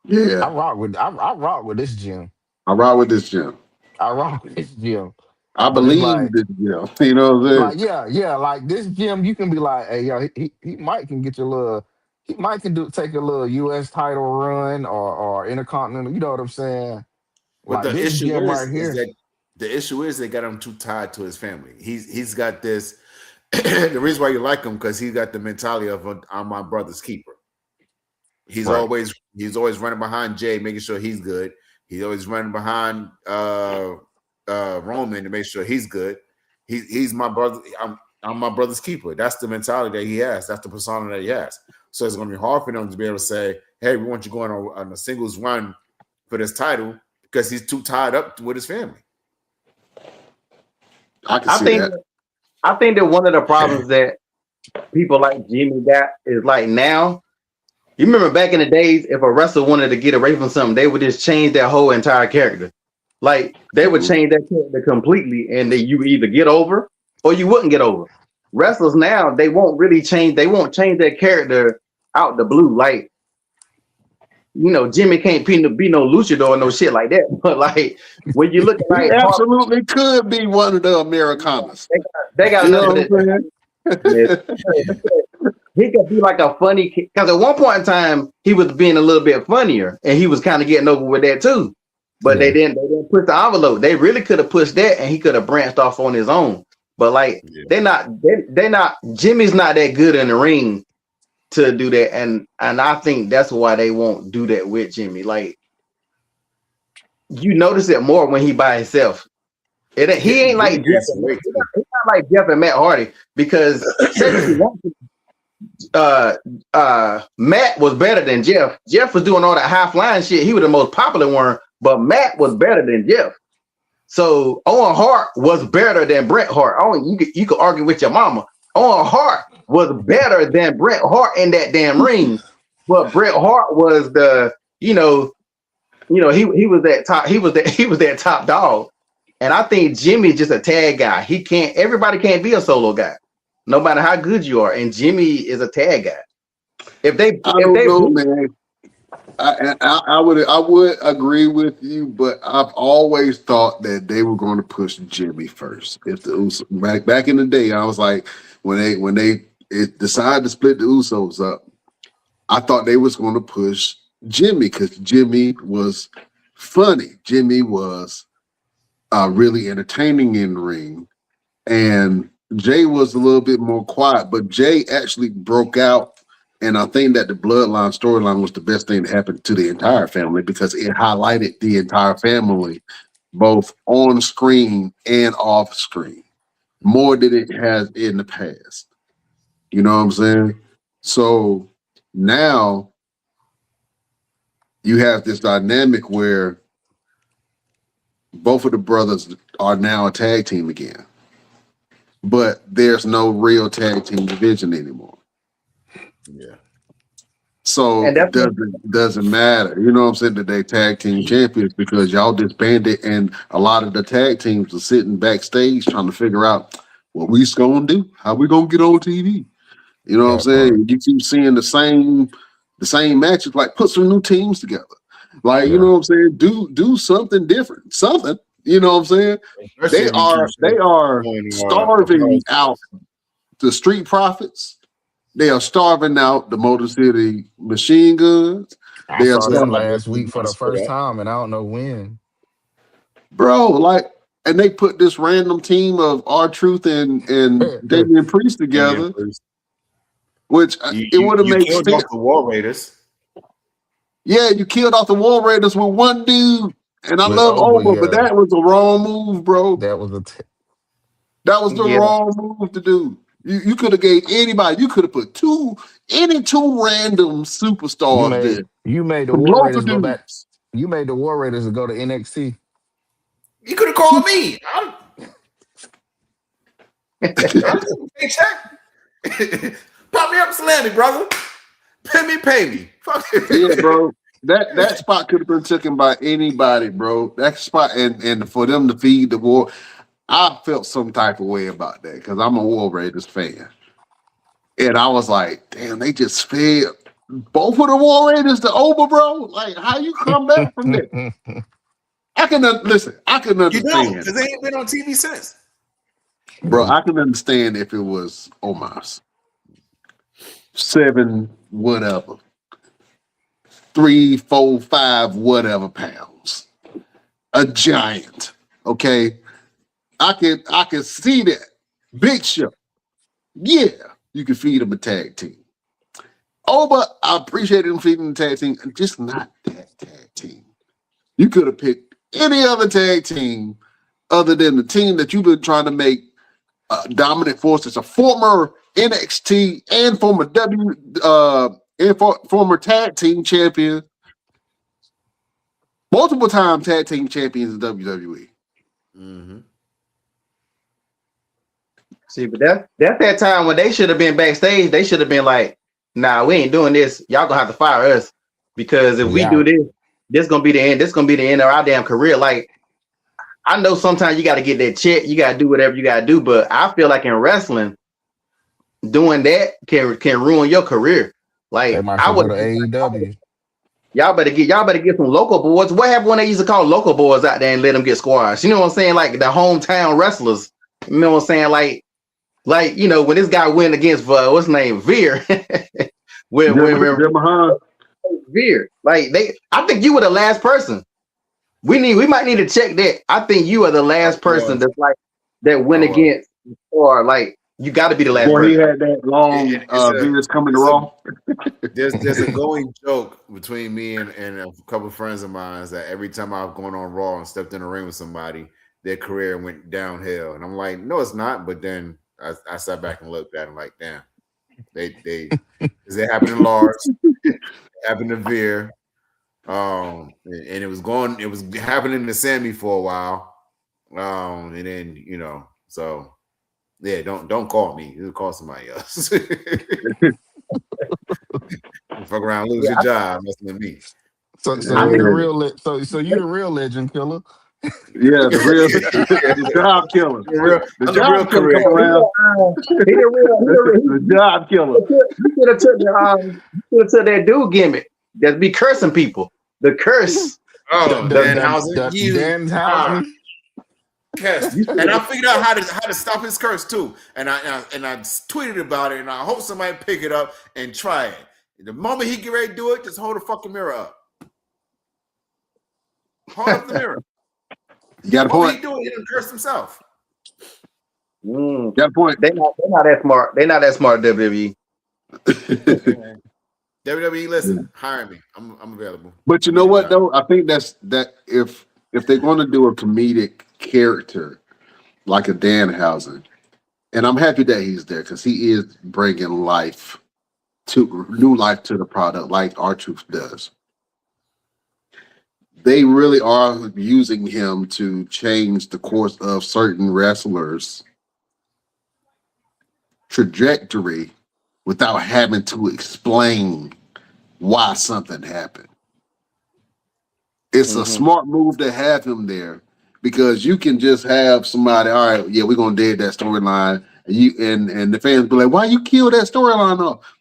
Yeah, I rock with this gym. I ride with this gym. I rock with this gym. I But it's believe like this gym. You know what I'm saying? yeah, like this gym, you can be like, hey, yo, he might can get your little, he might can take a little U.S. title run or intercontinental. You know what I'm saying? But Like this gym right here. the issue is they got him too tied to his family. He's got this. The reason why you like him because he's got the mentality of I'm my brother's keeper. He's Right. always running behind Jay, making sure he's good. He's always running behind Roman to make sure he's good. He's my brother. I'm my brother's keeper. That's the mentality that he has. That's the persona that he has. So it's going to be hard for them to be able to say, "Hey, we want you going on a singles run for this title," because he's too tied up with his family. I think that one of the problems that people like Jimmy got is like now. You remember back in the days, if a wrestler wanted to get away from something, they would just change their whole entire character. Like they would change that character completely, and then you either get over or you wouldn't get over. Wrestlers now, they won't really change. They won't change their character out the blue. Like, you know, Jimmy can't be no luchador or no shit like that. But like when you look at He like absolutely could be one of the Americanas. they got You know enough of what I'm that. saying? He could be like a funny kid. Because at one point in time, he was being a little bit funnier, and he was kind of getting over with that too. But they didn't push the envelope. They really could have pushed that, and he could have branched off on his own. But like they're not. Jimmy's not that good in the ring to do that, and I think that's why they won't do that with Jimmy. Like you notice it more when he by himself. He ain't like Jeff. He's not like Jeff and Matt Hardy because Matt was better than Jeff. Jeff was doing all that high flying shit. He was the most popular one, but Matt was better than Jeff. So Owen Hart was better than Bret Hart. You could argue with your mama. Owen Hart was better than Bret Hart in that damn ring, but Bret Hart was he was that top. He was that top dog. And I think Jimmy's just a tag guy. Everybody can't be a solo guy, no matter how good you are. And Jimmy is a tag guy. Man. I would agree with you, but I've always thought that they were going to push Jimmy first. If the Usos, back in the day, I was like, when they decided to split the Usos up, I thought they was going to push Jimmy because Jimmy was funny. Jimmy was really entertaining in the ring, and Jay was a little bit more quiet, but Jay actually broke out, and I think that the bloodline storyline was the best thing that happened to the entire family because it highlighted the entire family both on screen and off screen more than it has in the past. You know what I'm saying? So now you have this dynamic where both of the brothers are now a tag team again, but there's no real tag team division anymore. Yeah. So it doesn't matter. You know what I'm saying? That they tag team champions because y'all disbanded, and a lot of the tag teams are sitting backstage trying to figure out what we's gonna do, how we gonna get on TV. You know what I'm saying? You keep seeing the same matches. Like put some new teams together. Like, you know what I'm saying? Do something different. Something. You know what I'm saying? They are starving out the Street Profits. They are starving out the Motor City Machine Guns. I saw them last week for the first time, and I don't know when. Bro, like, and they put this random team of R-Truth and Damian Priest together, which it would have made sense. The War Raiders. Yeah, you killed off the War Raiders with one dude, and I love Over, but that was the wrong move, bro. That was the wrong move to do. You could have gave anybody. You could have put two random superstars there. You made the War Raiders go back. You made the War Raiders go to NXT. You could have called me. Pop me up salami, brother. Pay me. Fuck it. Yeah, bro. That spot could have been taken by anybody, bro. That spot and for them to feed the war, I felt some type of way about that because I'm a War Raiders fan. And I was like, damn, they just fed both of the War Raiders to Oba, bro. Like, how you come back from that? I can listen. I can You don't, understand, because they ain't been on TV since. bro. I can understand if it was Omar's 7, whatever, 3, 4, 5, whatever pounds, a giant. Okay, I can see that. Big Show, yeah, you can feed him a tag team. Oba, I appreciate him feeding the tag team, just not that tag team. You could have picked any other tag team other than the team that you've been trying to make dominant force. It's a former NXT and former former tag team champion, multiple time tag team champions in WWE. Mm-hmm. See, but that's that time when they should have been backstage. They should have been like, "Nah, we ain't doing this. Y'all gonna have to fire us because if we do this gonna be the end. This gonna be the end of our damn career." Like, I know sometimes you got to get that check. You got to do whatever you got to do, but I feel like in wrestling, doing that can ruin your career. Like, They might I go would to AEW. y'all better get some local boys. What happened when they used to call local boys out there and let them get squashed? You know what I'm saying? Like the hometown wrestlers. You know what I'm saying? Like you know when this guy went against what's his name Veer. when Veer, like I think you were the last person. We might need to check that. I think you are the last person that's like that went against, or like you got to be the last person. He had that long Veers coming to Raw. There's a going joke between me and a couple of friends of mine is that every time I've gone on Raw and stepped in the ring with somebody, their career went downhill. And I'm like, no, it's not. But then I sat back and looked at them like, damn, they because it happened to Lars, it happened to Veer. And it was happening to Sammy for a while. And then, you know, so yeah, don't call me. You call somebody else. Fuck around, lose your job, messing with me. So you the real so you the real legend killer. Yeah, the job killer. The job killer come around. The job killer. You should have took that dude gimmick. That be cursing people. The curse. Oh, Danhausen. Danhausen. Yes. And I figured out how to stop his curse too. And I tweeted about it, and I hope somebody pick it up and try it. The moment he get ready to do it, just hold the fucking mirror up. Hold up the mirror. You got a point. He do it, he'll curse himself. Got a point. They're not that smart. They're not that smart, WWE. WWE, listen, hire me. I'm available. But you know what though? I think that if they're going to do a comedic character like a Danhausen, and I'm happy that he's there because he is bringing new life to the product like R-Truth does. They really are using him to change the course of certain wrestlers' trajectory without having to explain why something happened. It's a smart move to have him there because you can just have somebody, all right, yeah, we're gonna dead that storyline, and the fans be like, why you kill that storyline off?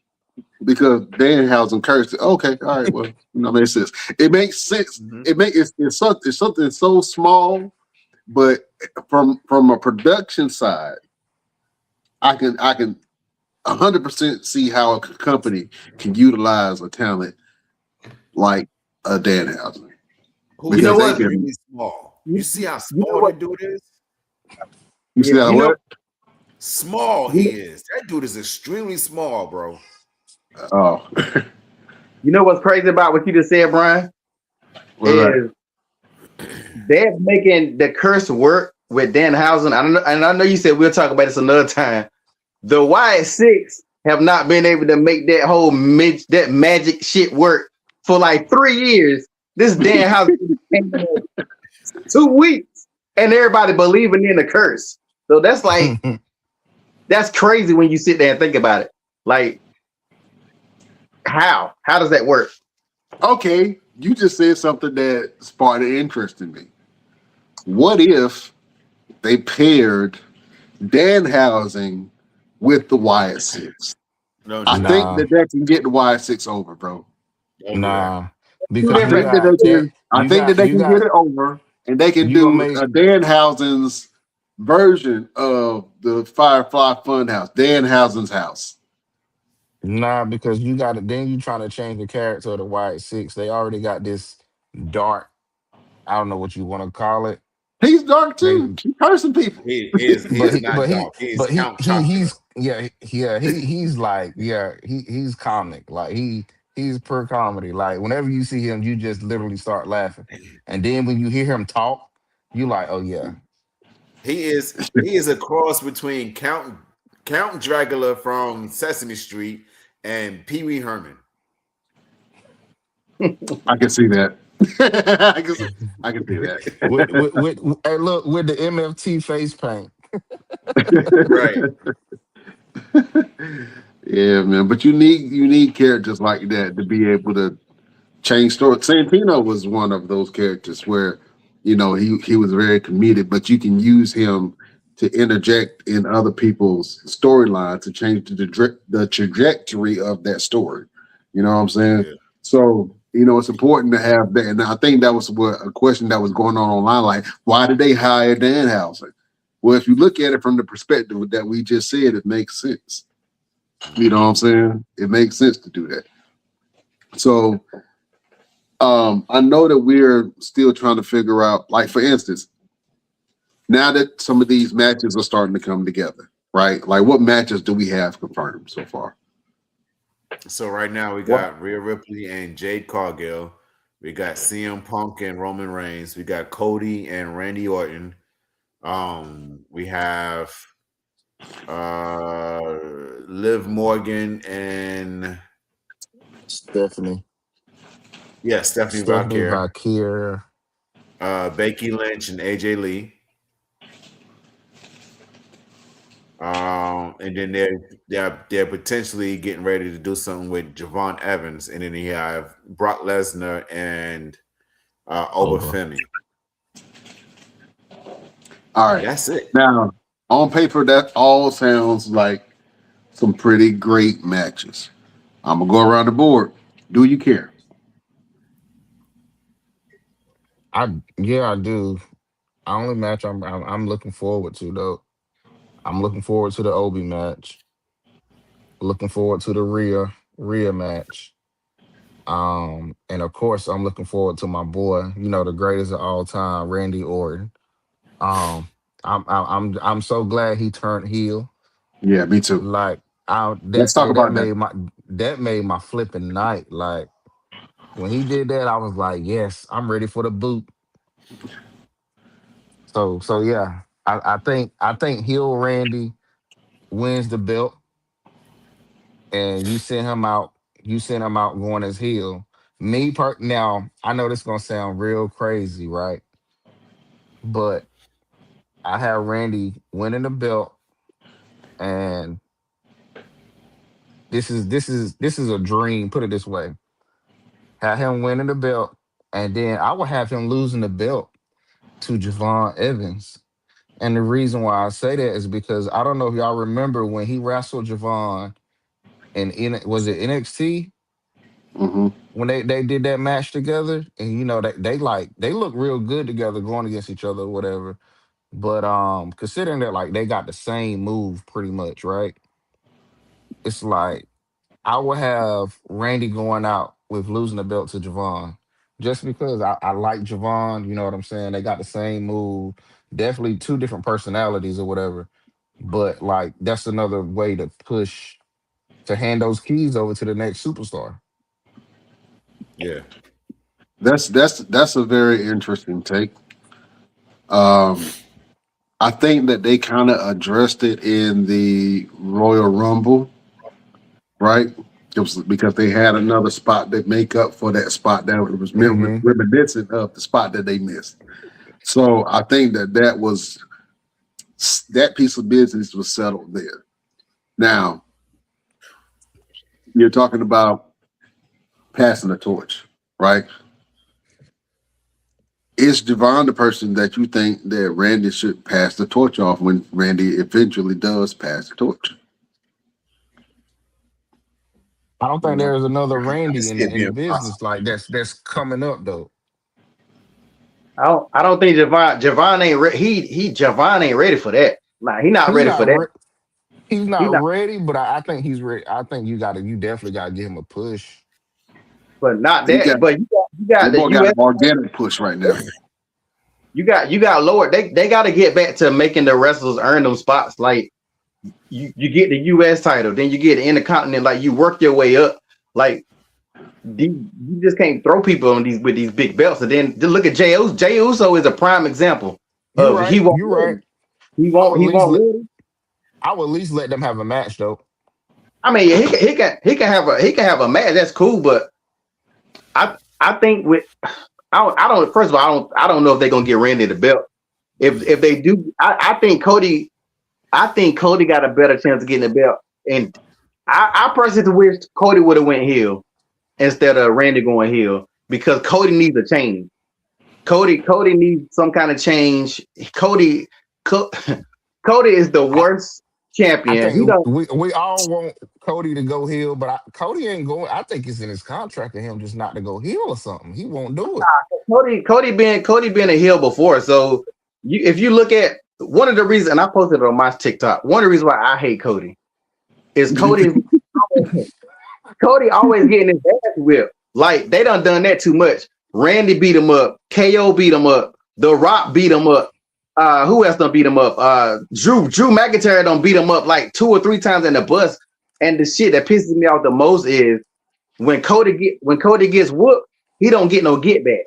Because Danhausen cursed it. Okay, all right, well, makes sense. It makes sense. It's something so small, but from a production side, I can 100% see how a company can utilize a talent like a Danhausen. You know what? Really small. You see how small that dude is? You see how what? Small he is. That dude is extremely small, bro. Oh. You know what's crazy about what you just said, Brian? Is they're making the curse work with Danhausen. I know you said we'll talk about this another time. The Y6 have not been able to make that whole that magic shit work for like 3 years. This Danhausen came in 2 weeks, and everybody believing in the curse. So that's like that's crazy when you sit there and think about it. Like, how does that work? Okay, you just said something that sparked an interest in me. What if they paired Danhausen with the Y6? No, I do think Nah, that can get the Y6 over, bro. don't do that. nah, Two because I you different. think that got they that. can. I think that they You can get got it over, and they can you gonna do make a Danhausen's version of the Firefly Funhouse, Danhausen's house. nah because you got it. Then you trying to change the character of the White Six. They already got this dark. I don't know what you want to call it. He's dark They too. He's cursing people. He but is he not but he dark. He is but he Count he Chocula. he's yeah he's like he's comic, like he's per comedy, like whenever you see him you just literally start laughing, and then when you hear him talk you like, oh yeah. He is a cross between Count Dracula from Sesame Street and Pee Wee Herman. I can see that. I can see Hey, look, with the MFT face paint. Right. that. Yeah, man. But you need characters like that to be able to change story. Santino was one of those characters where, he was very comedic, but you can use him to interject in other people's storyline to change the trajectory of that story. You know what I'm saying? Yeah. So, it's important to have that. And I think that was a question that was going on online. Like, why did they hire Danhausen? Well, if you look at it from the perspective that we just said, it makes sense. You know what I'm saying? It makes sense to do that. So, I know that we're still trying to figure out, like, for instance, now that some of these matches are starting to come together, right? Like, what matches do we have confirmed so far? So right now we What? got Rhea Ripley and Jade Cargill. We got CM Punk and Roman Reigns. We got Cody and Randy Orton. We have Liv Morgan and Stephanie Stephanie Stephanie Valkyrie. Valkyrie. Becky Lynch and AJ Lee. And then they're potentially getting ready to do something with Javon Evans, and then you have Brock Lesnar and Oba Femi. All right. That's it. Now, on paper, that all sounds like some pretty great matches. I'm going to go around the board. Do you care? I do. Only match I'm looking forward to though. I'm looking forward to the Obi match. Looking forward to the Rhea match. And of course I'm looking forward to my boy, the greatest of all time, Randy Orton. Um, I'm so glad he turned heel. Yeah, me too. Like Let's talk about that. that made my flipping night. Like when he did that, I was like, yes, I'm ready for the boot. So yeah, I think heel Randy wins the belt, and you send him out. You send him out going as heel. Now, I know this gonna sound real crazy, right? But I have Randy winning the belt, and this is a dream. Put it this way: have him winning the belt, and then I would have him losing the belt to Javon Evans. And the reason why I say that is because I don't know if y'all remember when he wrestled Javon was it NXT Mm-hmm. when they did that match together, and they look real good together going against each other or whatever. But considering that like they got the same move pretty much, right? It's like I would have Randy going out with losing the belt to Javon. Just because I like Javon, you know what I'm saying? They got the same move, definitely two different personalities or whatever. But like that's another way to push to hand those keys over to the next superstar. Yeah. That's a very interesting take. Um, I think that they kind of addressed it in the Royal Rumble, right? It was because they had another spot that make up for that spot that was Hmm. reminiscent of the spot that they missed. So I think that piece of business was settled there. Now you're talking about passing the torch, right? Is Javon the person that you think that Randy should pass the torch off when Randy eventually does pass the torch? I don't think there's another Randy see it in the being business possible. like that's coming up though. I don't think Javon ain't Javon ain't ready for that. Nah, he not He's ready for not that. he's He not not, ready, but I think he's ready. I think you definitely gotta give him a push. but not He got that. But you got that the boy got an US. organic push right now. You got lower. They got to get back to making the wrestlers earn them spots. Like you get the US title, then you get the Intercontinental. Like you work your way up. Like you just can't throw people on these with these big belts. And then just look at Jey Uso. Jey Uso is a prime example You're of right. he won't You're right. win. I would at He least won't win. I would at least let them have a match though. I mean, he can have a match. That's cool, but I think with I don't first of all I don't know if they're gonna get Randy the belt. If they do, I think Cody got a better chance of getting the belt. And I personally wish Cody would have went heel instead of Randy going heel because Cody needs a change. Cody needs some kind of change. Cody is the worst I champion. He think don't. we all want Cody to go heel, but Cody ain't going. I think it's in his contract for him just not to go heel or something. He won't do it. Cody being a heel before. So if you look at one of the reasons, and I posted it on my TikTok, one of the reasons why I hate Cody is Cody always getting his ass whipped. Like they done that too much. Randy beat him up. KO beat him up. The Rock beat him up. Who else done beat him up? Drew McIntyre done beat him up like 2 or 3 times in the bus. And the shit that pisses me off the most is when Cody gets whooped, he don't get no get back.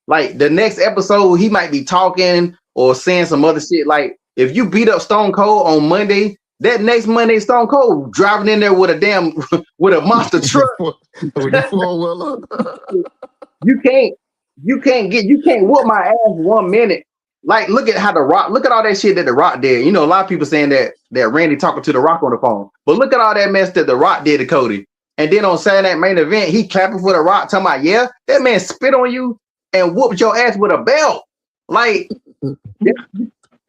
Like the next episode, he might be talking or saying some other shit. Like if you beat up Stone Cold on Monday, that next Monday Stone Cold driving in there with a damn with a monster truck. With the 4-wheeler. You can't whoop my ass 1 minute. Like look at how look at all that shit that The Rock did. You know, a lot of people saying that Randy talking to The Rock on the phone, but look at all that mess that The Rock did to Cody. And then on Saturday Night Main Event, he clapping for The Rock, talking about, yeah, that man spit on you and whooped your ass with a belt. Like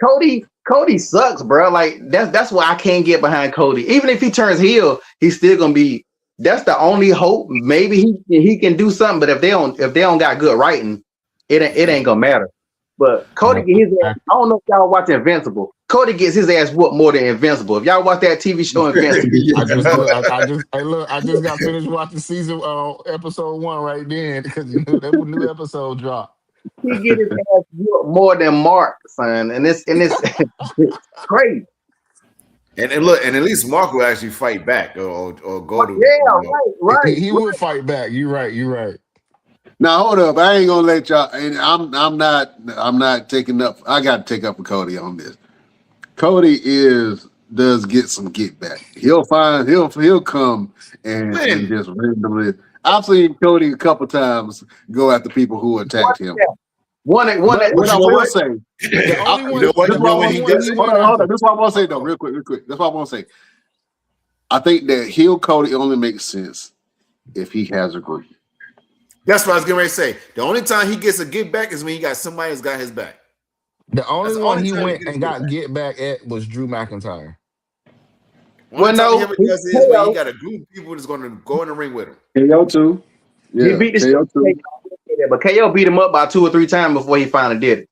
Cody sucks, bro. Like that's why I can't get behind Cody. Even if he turns heel, he's still gonna be. That's the only hope. Maybe he can do something, but if they don't got good writing, it ain't gonna matter. But Cody get his ass. I don't know if y'all watch Invincible. Cody gets his ass whooped more than Invincible. If y'all watch that TV show Invincible, I just got finished watching season episode 1 right then because you knew that new episode dropped. he get his ass whooped more than Mark, son, and it's crazy. And look, and at least Mark will actually fight back or go to. Yeah, right. He would fight back. You're right. Now hold up, I ain't gonna let y'all. And I'm not taking up. I got to take up for Cody on this. Cody does get some get back. He'll come and just randomly. I've seen Cody a couple times go after people who attacked him. What I will say. Hold on. This is what I want to say though, real quick. That's what I want to say. I think that heel Cody only makes sense if he has a group. That's what I was getting ready to say. The only time he gets a get back is when he got somebody that's got his back. The only one he went and got get back at was Drew McIntyre. Well, no, he does is when he got a group of people that's going to go in the ring with him. KO too. Yeah, he beat the KO too. But KO beat him up by 2 or 3 times before he finally did it.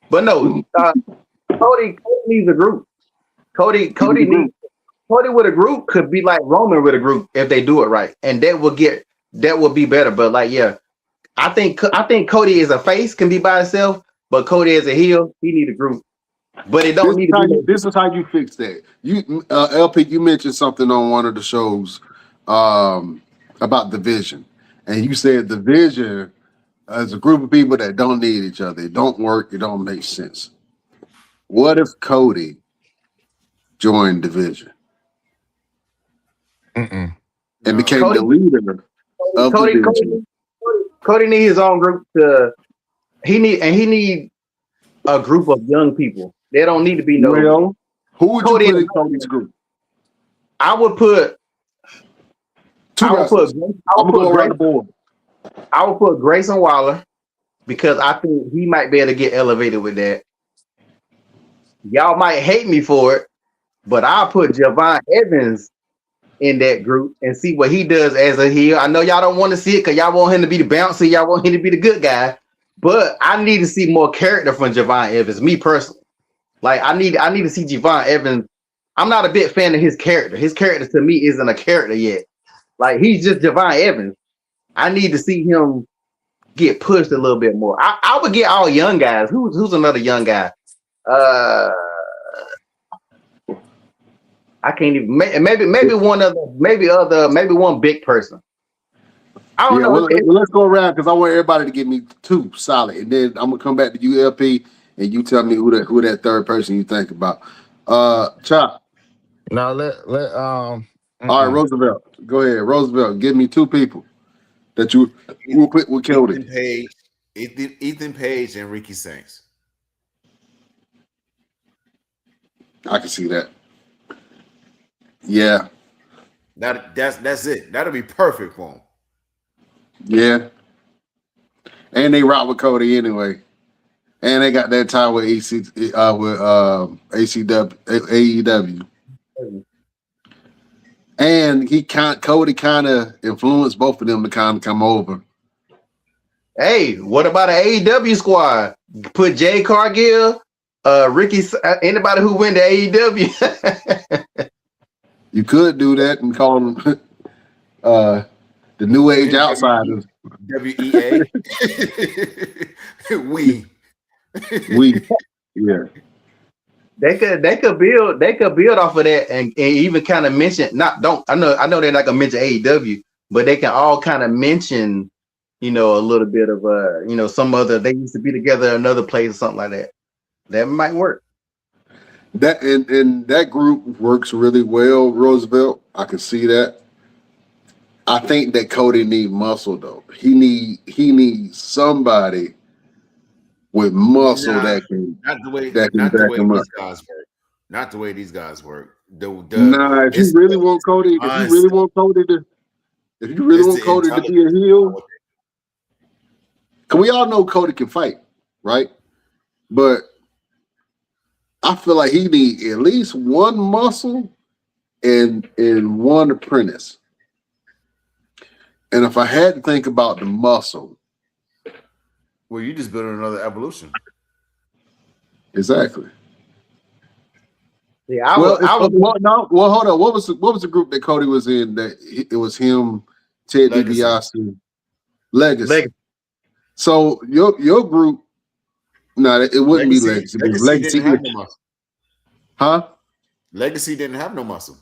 But no, Cody needs a group. Cody with a group could be like Roman with a group if they do it right, and that will be better. But like, yeah, I think Cody as a face can be by himself, but Cody as a heel, he need a group. But it don't need to be. This is how you fix that. You LP, you mentioned something on one of the shows about division, and you said division is a group of people that don't need each other. It don't work. It don't make sense. What if Cody joined division and became the leader of division? Cody need his own group he need a group of young people. They don't need to be no. Well, who would you put in Cody's group? I would put Grayson Waller because I think he might be able to get elevated with that. Y'all might hate me for it, but I'll put Javon Evans in that group and see what he does as a heel. I know y'all don't want to see it because y'all want him to be the bouncer, y'all want him to be the good guy. But I need to see more character from Javon Evans, me personally. Like I need to see Javon Evans. I'm not a big fan of his character. His character to me isn't a character yet. Like he's just Javon Evans. I need to see him get pushed a little bit more. I would get all young guys. Who's another young guy? I can't even. Maybe one big person. I don't know. Well, let's go around because I want everybody to give me two solid, and then I'm gonna come back to you, LP, and you tell me who that third person you think about. Chop. Now All right, Roosevelt. Go ahead, Roosevelt. Give me two people that you will put with Cody. Ethan Page and Ricky Saints. I can see that. Yeah. That's it. That'll be perfect for him. Yeah. And they rock with Cody anyway. And they got that tie with AEW. And Cody kind of influenced both of them to kind of come over. Hey, what about an AEW squad? Put Jay Cargill, Ricky, anybody who went to AEW. You could do that and call them the New Age Outsiders. WEA. we. Yeah. They could build off of that and even kind of mention I know they're not gonna mention AEW, but they can all kind of mention, a little bit of some other, they used to be together in another place or something like that. That might work. That and that group works really well, Roosevelt. I can see that. I think that Cody needs muscle though. He needs somebody with muscle that can back him up. Not the way these guys work. If you really want Cody to be a heel, because we all know Cody can fight, right? But I feel like he needs at least one muscle and one apprentice. And if I had to think about the muscle, well, you just built another evolution. Exactly. Yeah, hold on. What was the group that Cody was in? That it was him, Ted DiBiase, Legacy. So your group, it wouldn't be Legacy. Legacy didn't have no muscle. Huh? Legacy didn't have no muscle.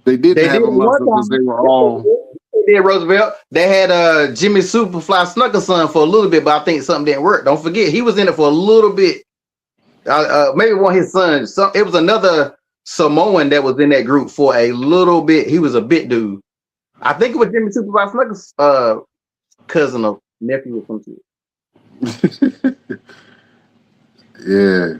They didn't have a muscle because they were all. They did, Roosevelt. They had Jimmy Superfly Snuckerson for a little bit, but I think something didn't work. Don't forget, he was in it for a little bit. Maybe one of his sons. It was another Samoan that was in that group for a little bit. He was a bit dude. I think it was Jimmy Superfly Snuckerson, cousin or nephew or something. Yeah.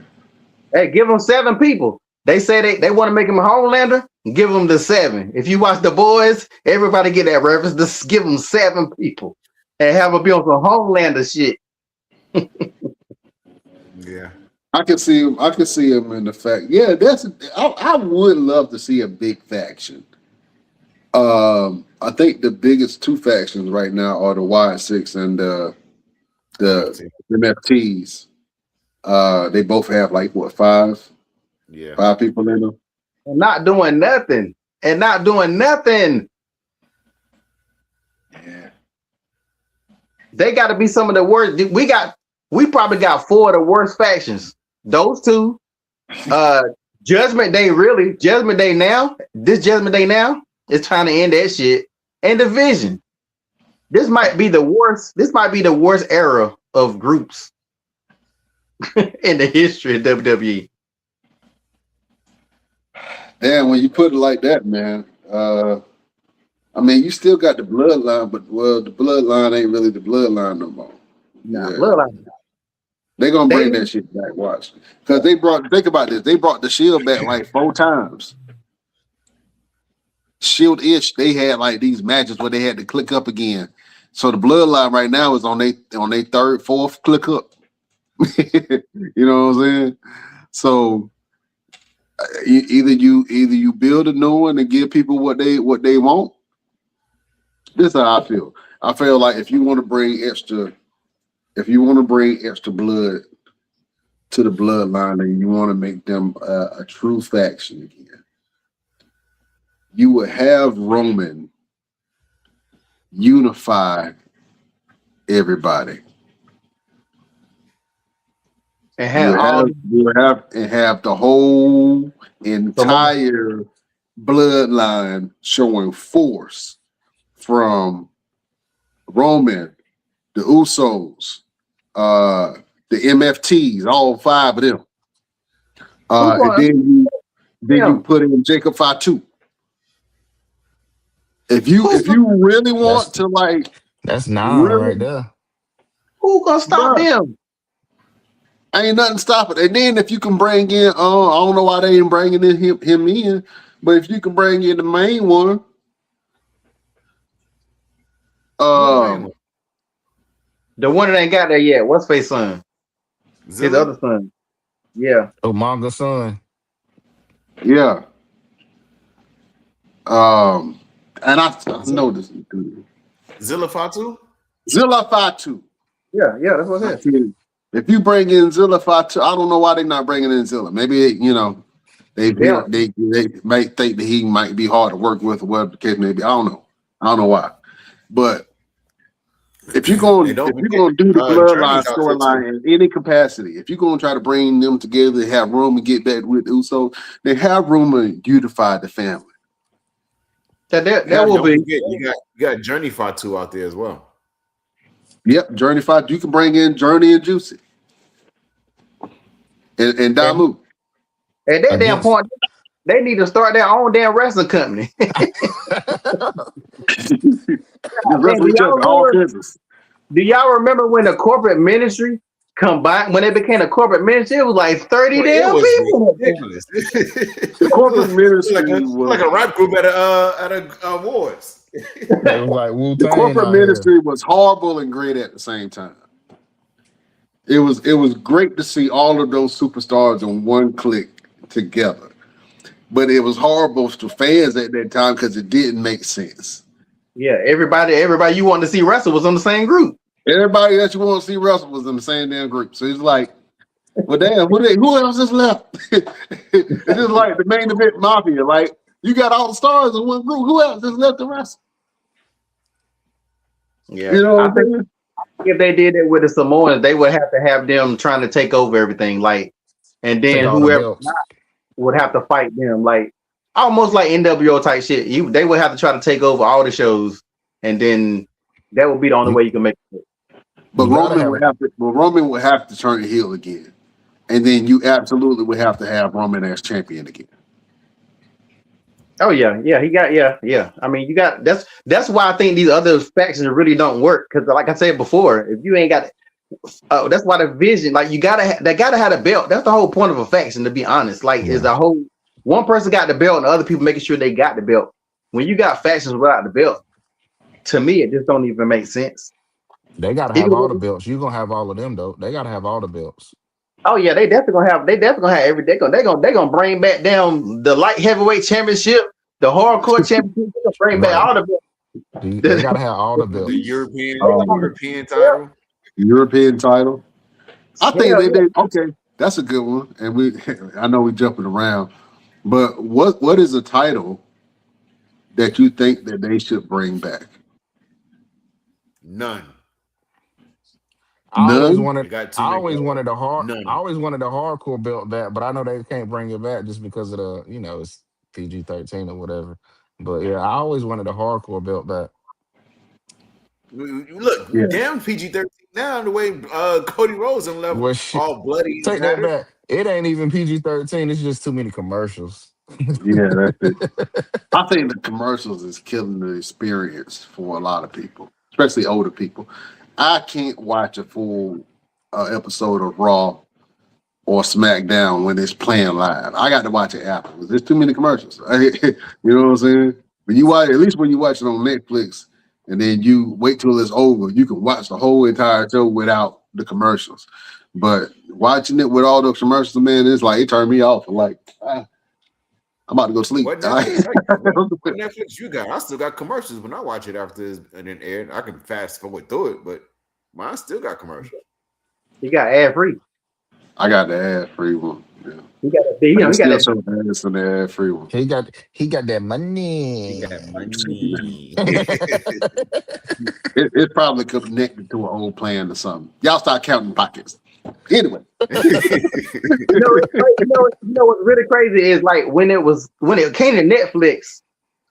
Hey, give them 7 people. They say they want to make him a Homelander. Give them the 7. If you watch The Boys, everybody get that reference. Just give them 7 people and have them be on some Homelander shit. Yeah, I can see him in the fact. Yeah, I would love to see a big faction. I think the biggest 2 factions right now are the Y6 and the MFTs. They both have 5? Yeah, 5 people in them. And not doing nothing. Yeah. They got to be some of the worst. We probably got 4 of the worst factions. Those 2. Judgment Day now. This Judgment Day now is trying to end that shit. And Division. This might be the worst era of groups in the history of WWE. Damn, when you put it like that, man. You still got the bloodline, but the bloodline ain't really the bloodline no more. Nah, bloodline. They're gonna bring that shit back. Watch, because think about this. They brought the Shield back 4 times. Shield-ish. They had these matches where they had to click up again. So the bloodline right now is on their 3rd, 4th click up. You know what I'm saying? So Either you build a new one and give people what they want. This is how I feel. I feel like if you want to bring extra blood to the bloodline and you want to make them a true faction again, you would have Roman unify everybody. And have have the whole entire bloodline showing force from Roman, the Usos, the MFTs, all 5 of them. And then you put in Jacob Fatu. If you really want to that's 9 right there. Who gonna stop them? Ain't nothing stopping. And then if you can bring in, I don't know why they ain't bringing him in, but if you can bring in the main one, the one that ain't got there yet. What's face son? His other son. Yeah. Umaga son. Yeah. And I know this dude. Zilla Fatu. Yeah, that's what it is. If you bring in Zilla Fatu, I don't know why they're not bringing in Zilla. Maybe they might think that he might be hard to work with, or whatever the case may be. I don't know why. But if you're going to do the bloodline storyline in any capacity, if you're going to try to bring them together, have Roman get back with Uso, then have Roman unify the family. That will be. You got Journey Fatu out there as well. Yep, Journey Fatu. You can bring in Journey and Juicy and Damu. At that damn point, they need to start their own damn wrestling company. Do y'all remember when the corporate ministry combined, when it became a corporate ministry, it was like 30 damn people. Ridiculous. The corporate ministry was like a rap group at a awards. It was like Wu-Tang. The corporate ministry was horrible and great at the same time. It was great to see all of those superstars in one clique together, but it was horrible to fans at that time because it didn't make sense. Yeah, everybody you wanted to see wrestle was on the same group. Everybody that you want to see wrestle was in the same damn group. So it's like, well, damn, who else is left? It's just like the main event mafia. Like, you got all the stars in one group. Who else is left to wrestle? Yeah, you know what I think if they did it with the Samoans, they would have to have them trying to take over everything, like, and then whoever would have to fight them, like almost like NWO type shit. They would have to try to take over all the shows, and then that would be the only way you can make it. But Roman would have to turn heel again, and then you absolutely would have to have Roman as champion again. Oh yeah. I mean, you got that's why I think these other factions really don't work, because, like I said before, if you ain't got it, that's why the vision, like, they gotta have a belt. That's the whole point of a faction, to be honest. Like, is the whole one person got the belt and the other people making sure they got the belt. When you got factions without the belt, to me, it just don't even make sense. They gotta have all the belts. You're gonna have all of them though. They gotta have all the belts. Oh yeah, they definitely gonna have every. They gonna bring back down the light heavyweight championship, the hardcore championship. They gonna bring back all the belts. They gotta have all the belts. The European title. European title. I think they okay. That's a good one. And I know we're jumping around, but what is a title that you think that they should bring back? None. I always wanted the hardcore belt back, but I know they can't bring it back just because of the, it's PG-13 or whatever. But yeah, I always wanted the hardcore belt back. Look, damn PG-13 now, the way Cody Rhodes and left all bloody. Take that back. It ain't even PG-13. It's just too many commercials. Yeah, that's it. I think the commercials is killing the experience for a lot of people, especially older people. I can't watch a full episode of Raw or SmackDown when it's playing live. I got to watch it afterwards. There's too many commercials. You know what I'm saying? When you watch, at least when you watch it on Netflix, and then you wait till it's over, you can watch the whole entire show without the commercials. But watching it with all the commercials, man, it's like it turned me off. Like, I'm about to go sleep. What All right? Netflix you got? I still got commercials when I watch it after it's been aired. I can fast forward through it, but mine still got commercials. You got ad free. I got the ad free one. Yeah. You got you know, I you got still that. show ads in the ad free one. He got that money. You got money. It's probably connected to an old plan or something. Y'all start counting pockets. Anyway, You know what's really crazy is like when it came to Netflix.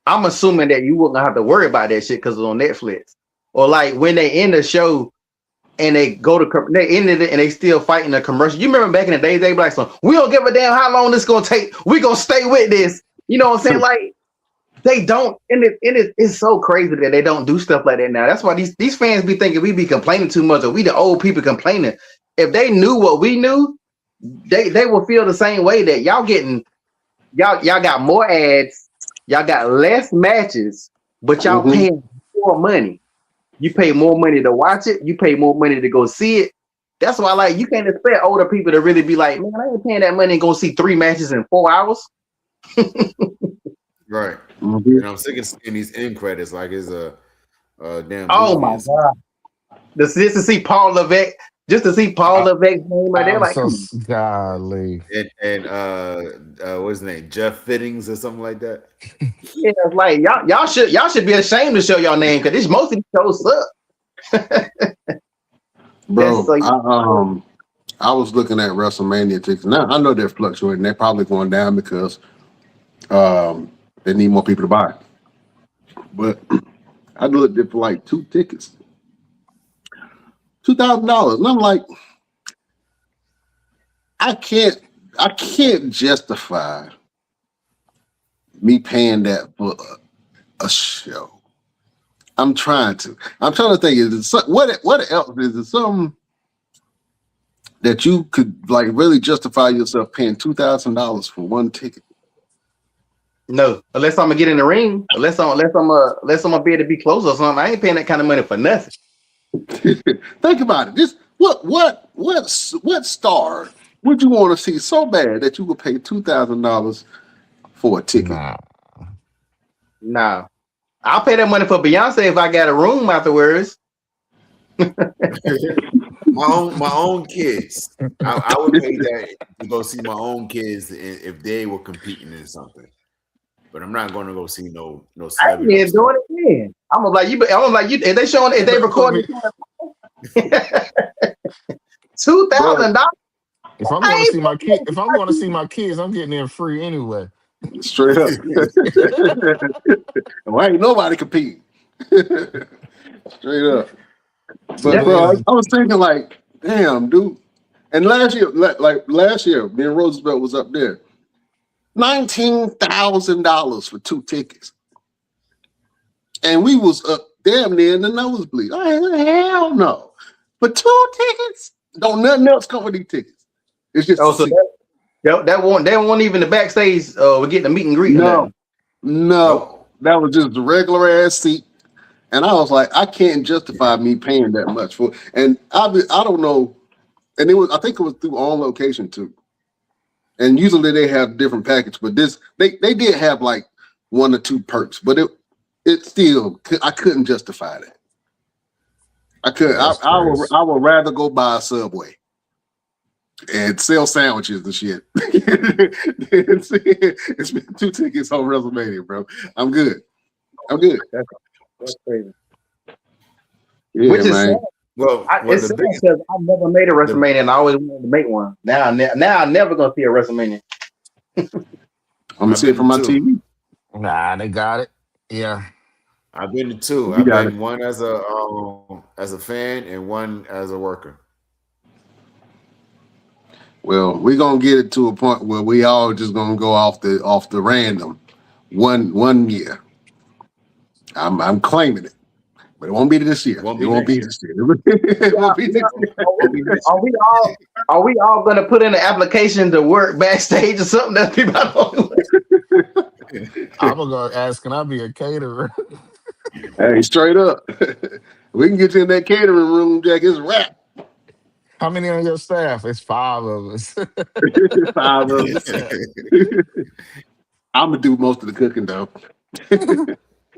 I'm assuming that you wouldn't have to worry about that shit because it's on Netflix. Or like when they end the show and they they ended it and they still fighting a commercial. You remember back in the days they be like, "So we don't give a damn how long this gonna take. We gonna stay with this." You know what I'm saying? Like they don't, and it's so crazy that they don't do stuff like that now. That's why these fans be thinking we be complaining too much, or we the old people complaining. If they knew what we knew, they will feel the same way that y'all got more ads, y'all got less matches, but y'all paying more money. You pay more money to watch it, you pay more money to go see it. That's why like you can't expect older people to really be like, man, I ain't paying that money and go see 3 matches in 4 hours. Right. And I'm sick of seeing these end credits like it's a damn. Oh my god! Just to see Paul Levesque, name right there, like so golly. And what's his name? Jeff Fittings or something like that. yeah, it's like y'all should be ashamed to show y'all name because most of these shows suck. bro, I was looking at WrestleMania tickets. Now I know they're fluctuating. They're probably going down because they need more people to buy. But I looked at for like 2 tickets, $2,000, and I'm like, I can't justify me paying that for a show. I'm trying to think. Is it what else is it? Something that you could like really justify yourself paying $2,000 for one ticket? No, unless I'm gonna get in the ring, unless I'm gonna be able to be close or something. I ain't paying that kind of money for nothing. Think about it. Just what star would you want to see so bad that you would pay $2,000 for a ticket? Nah. I'll pay that money for Beyonce if I got a room afterwards. my own kids. I would pay that to go see my own kids if they were competing in something. But I'm not going to go see no. I ain't even doing it again. I'm gonna like you. If they showing, if they recording, $2,000. If I'm going to see my kid, if I'm going to see my kids, I'm getting in free anyway. Straight up. Well, ain't nobody competing. Straight up. But bro, I was thinking like, damn, dude. And last year, me and Roosevelt was up there. $19,000 for 2 tickets. And we was up damn near in the nosebleed. Hell no. For 2 tickets? Don't nothing else come with these tickets. It's just that won't even the backstage we get the meet and greet. No. That was just the regular ass seat. And I was like, I can't justify me paying that much for. And I don't know. And I think it was through On Location too. And usually they have different package, but they did have like 1 or 2 perks, but it still I couldn't justify that. I could. I would rather go buy a Subway and sell sandwiches and shit. It's been 2 tickets on WrestleMania, bro. I'm good. That's crazy. Yeah, which is man. sad. Well, It's sad because I never made a WrestleMania and I always wanted to make one. Now I'm never gonna see a WrestleMania. I'm gonna see it from my TV. Nah, they got it. Yeah. I've been to 2. I've been one as a fan and one as a worker. Well, we're gonna get it to a point where we all just gonna go off the random one year. I'm claiming it, but it won't be this year. It won't be this year. It won't be this year. Are we all gonna put in an application to work backstage or something? That's people I don't I'm gonna go ask, can I be a caterer? Hey, straight up. We can get you in that catering room, Jack. It's a wrap. How many on your staff? It's 5 of us. 5 of us. I'm gonna do most of the cooking though.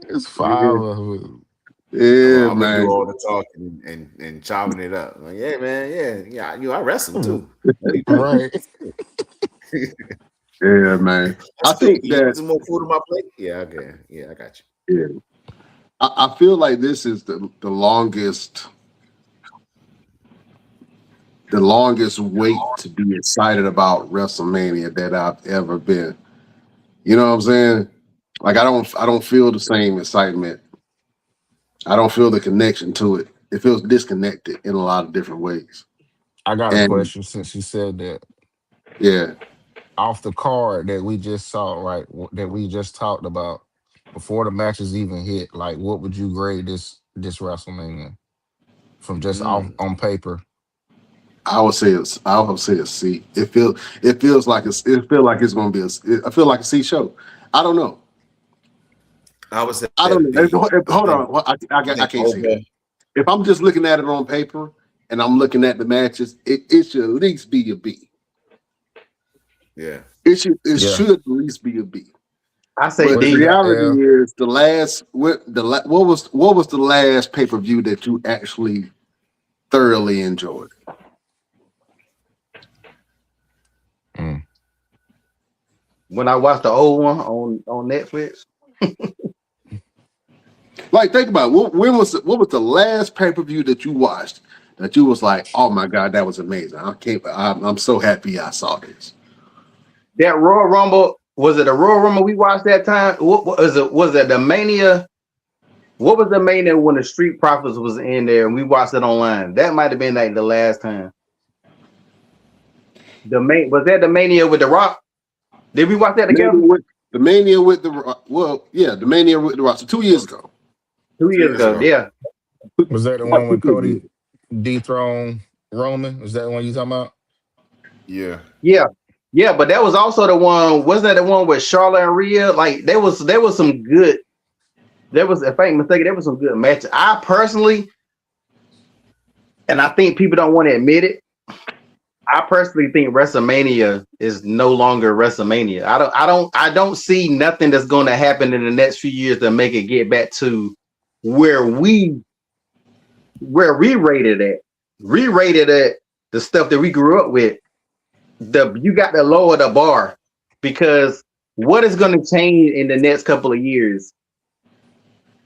It's five of them. Yeah, I'm gonna do man. all the talking and chopping it up. Like, yeah, man, yeah. I wrestle too. Right. Yeah, man. I Still, think you put that. some more food on my plate. Yeah, okay. Yeah, I got Yeah, I feel like this is the longest wait to be excited about WrestleMania that I've ever been. You know what I'm saying? Like I don't feel the same excitement. I don't feel the connection to it. It feels disconnected in a lot of different ways. I got a And question since you said that. yeah, Off the card that we just saw, right? That we just talked about before the matches even hit. Like, what would you grade this WrestleMania from just off you. on paper? I would say a C. It feels like it's going to be I feel like a C show. I don't know. I would say I don't know. B. Hold on. I can't say that. If I'm just looking at it on paper and I'm looking at the matches, it should at least be a B. Yeah. It should Yeah. at least be a B. I say But the D. reality is what was the last pay-per-view that you actually thoroughly enjoyed? When I watched the old one on Netflix. Like, think about it. What was the last pay-per-view that you watched that you was like, oh my God, that was amazing. I'm so happy I saw this. That Royal Rumble, was it a Royal Rumble we watched that time? What was it? Was it the Mania? What was the Mania when the Street Profits was in there and we watched it online? That might have been like the last time. Was that the Mania with The Rock? Did we watch that together? The Mania with the Rock. Well, yeah, the Mania with the Rock. So 2 years ago. 2 years ago, yeah. Was that the one when Cody dethroned Roman? Was that the one you talking about? Yeah. Yeah, but that was also the one. Wasn't that the one with Charlotte and Rhea? Like there was some good. If I ain't mistaken, there was some good matches. I personally, and I think people don't want to admit it, I personally think WrestleMania is no longer WrestleMania. I don't see nothing that's going to happen in the next few years to make it get back to where we rated at. Re-rated at the stuff that we grew up with. You got to lower the bar, because what is going to change in the next couple of years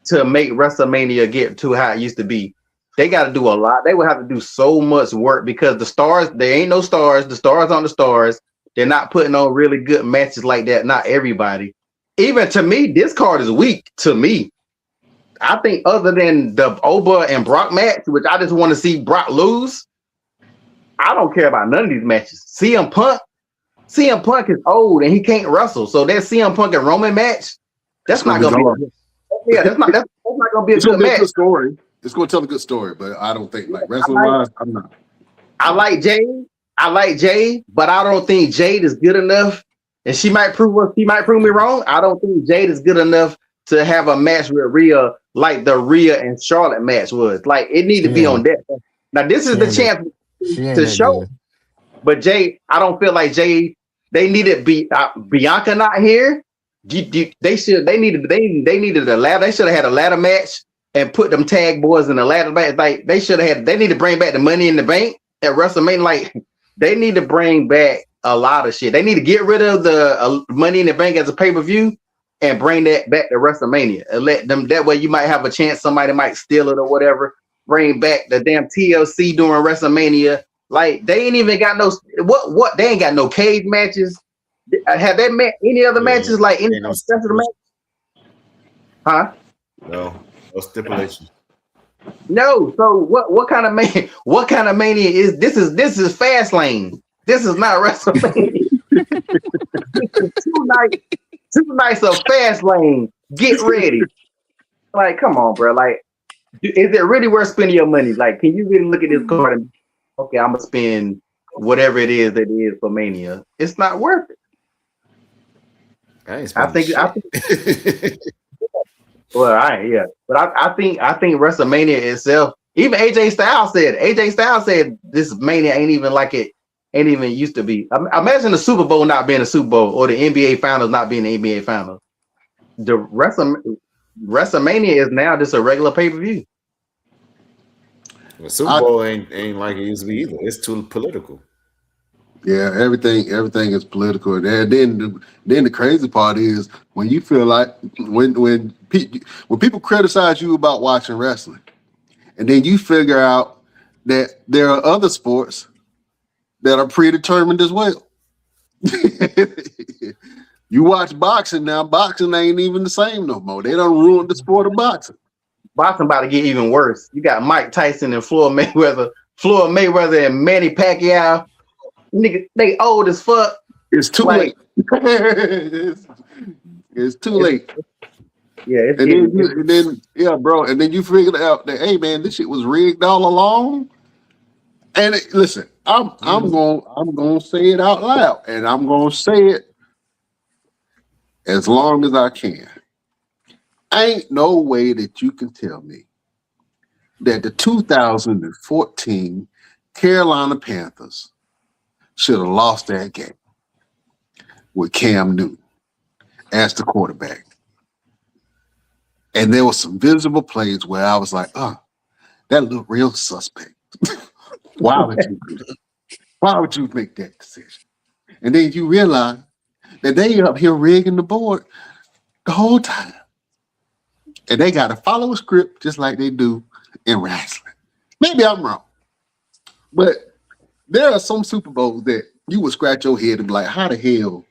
to make WrestleMania get to how it used to be? They got to do a lot. They would have to do so much work, because the stars, there ain't no stars. The stars aren't the stars. They're not putting on really good matches like that. Not everybody. Even to me, this card is weak to me. I think other than the Oba and Brock match, which I just want to see Brock lose, I don't care about none of these matches. CM Punk is old and he can't wrestle. So that CM Punk and Roman match, that's not gonna be that's not gonna be a good match. Good story. It's gonna tell a good story, but I don't think like wrestling wise, I'm not. I like Jade, but I don't think Jade is good enough. And she might prove me wrong. I don't think Jade is good enough to have a match with Rhea like the Rhea and Charlotte match was. Like it need to be on that. Now this is the chance to show. Good. But Jay, I don't feel like Jay. They needed Bianca not here. They needed a ladder. They should have had a ladder match and put them tag boys in the ladder match. Like they should have had. They need to bring back the Money in the Bank at WrestleMania. Like they need to bring back a lot of shit. They need to get rid of the Money in the Bank as a pay-per-view and bring that back to WrestleMania and let them. That way, you might have a chance. Somebody might steal it or whatever. Bring back the damn TLC during WrestleMania. Like they ain't even got no what they ain't got no cage matches. Have they met any other matches like any special match? Huh? No stipulations. No. So what kind of mania is this? This is fast lane. This is not WrestleMania. two nights of fast lane. Get ready. Like, come on, bro. Like, is it really worth spending your money? Like, can you really look at this card and okay, I'm gonna spend whatever it is that is for Mania? It's not worth it. I think. Well, but I think WrestleMania itself. Even AJ Styles said this Mania ain't even like it ain't even used to be. Imagine the Super Bowl not being a Super Bowl or the NBA Finals not being the NBA Finals. The WrestleMania is now just a regular pay-per-view. The Super Bowl ain't like it used to be either. It's too political. Yeah, everything is political. And then the crazy part is when you feel like when people criticize you about watching wrestling, and then you figure out that there are other sports that are predetermined as well. You watch boxing now, boxing ain't even the same no more. They done ruined the sport of boxing. Boxing about to get even worse. You got Mike Tyson and Floyd Mayweather and Manny Pacquiao. Nigga, they old as fuck. It's too late. It's too late. Yeah, and then bro, and then you figured out that, hey man, this shit was rigged all along. And listen, I'm gonna say it out loud, and I'm gonna say it as long as I can. Ain't no way that you can tell me that the 2014 Carolina Panthers should have lost that game with Cam Newton as the quarterback. And there were some visible plays where I was like, that looked real suspect. Why would you do that? Why would you make that decision? And then you realize that they up here rigging the board the whole time. And they got to follow a script just like they do in wrestling. Maybe I'm wrong. But there are some Super Bowls that you would scratch your head and be like, how the hell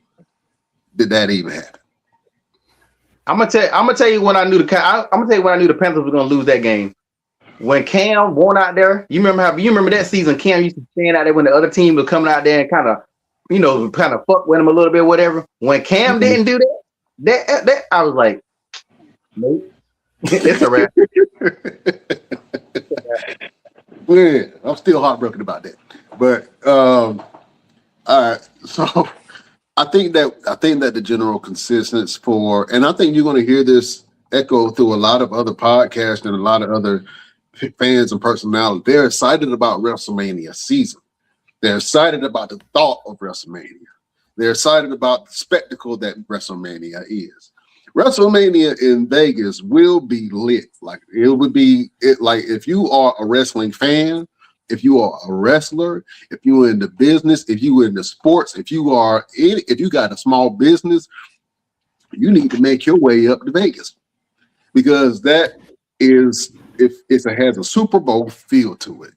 did that even happen? I'm gonna tell you when I knew the Panthers were gonna lose that game. When Cam won out there, you remember that season Cam used to stand out there when the other team was coming out there and kind of fuck with him a little bit, whatever. When Cam didn't do that I was like, nope. It's a wrap. Yeah, I'm still heartbroken about that. But all right, so I think that the general consensus and I think you're going to hear this echo through a lot of other podcasts and a lot of other fans and personalities. They're excited about WrestleMania season. They're excited about the thought of WrestleMania. They're excited about the spectacle that WrestleMania is. WrestleMania in Vegas will be lit. Like it would be like if you are a wrestling fan, if you are a wrestler, if you're in the business, if you're in the sports, if you got a small business, you need to make your way up to Vegas because that is it has a Super Bowl feel to it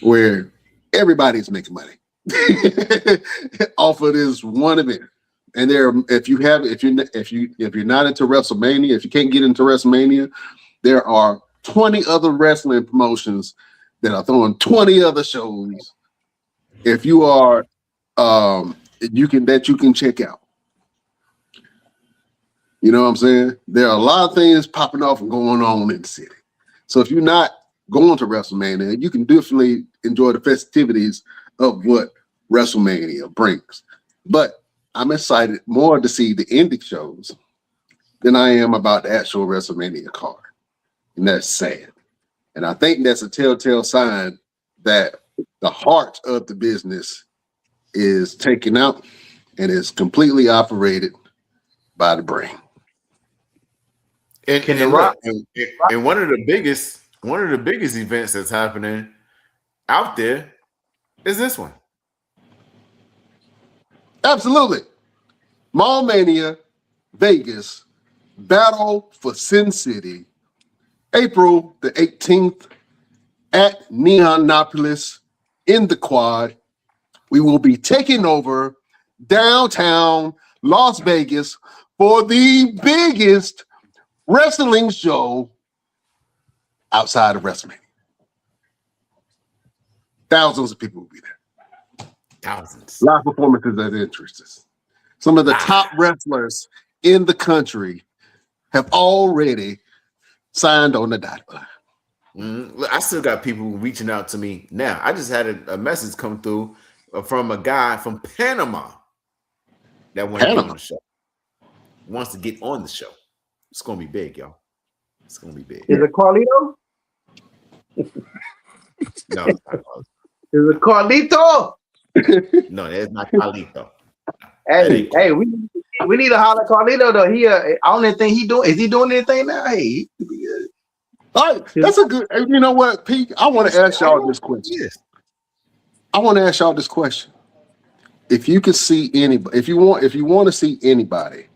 where everybody's making money off of this one event. And if you're not into WrestleMania, if you can't get into WrestleMania, there are 20 other wrestling promotions that are throwing 20 other shows. If you are, you can check out. You know what I'm saying? There are a lot of things popping off and going on in the city. So if you're not going to WrestleMania, you can definitely enjoy the festivities of what WrestleMania brings. But I'm excited more to see the indie shows than I am about the actual WrestleMania card. And that's sad. And I think that's a telltale sign that the heart of the business is taken out and is completely operated by the brain. And one of the biggest events that's happening out there is this one. Absolutely. Mania Vegas, Battle for Sin City, April the 18th at Neonopolis in the Quad. We will be taking over downtown Las Vegas for the biggest wrestling show outside of WrestleMania. Thousands of people will be there. Thousands. Live performances at entrances. Some of the top wrestlers in the country have already signed on the dotted line. I still got people reaching out to me now. I just had a message come through from a guy from Panama that wants to get on the show. Wants to get on the show. It's gonna be big, y'all. It's gonna be big. Is it Carlito? No, it's not Carlito. Is it Carlito? No, that's not Carlito. Hey, we need to holler at Carlito though. I don't even think is he doing anything now? Hey, he could be good. All right, that's a good. You know what, Pete? I want to ask y'all this question. Yes. I want to ask y'all this question. If you could see anybody, if you want to see anybody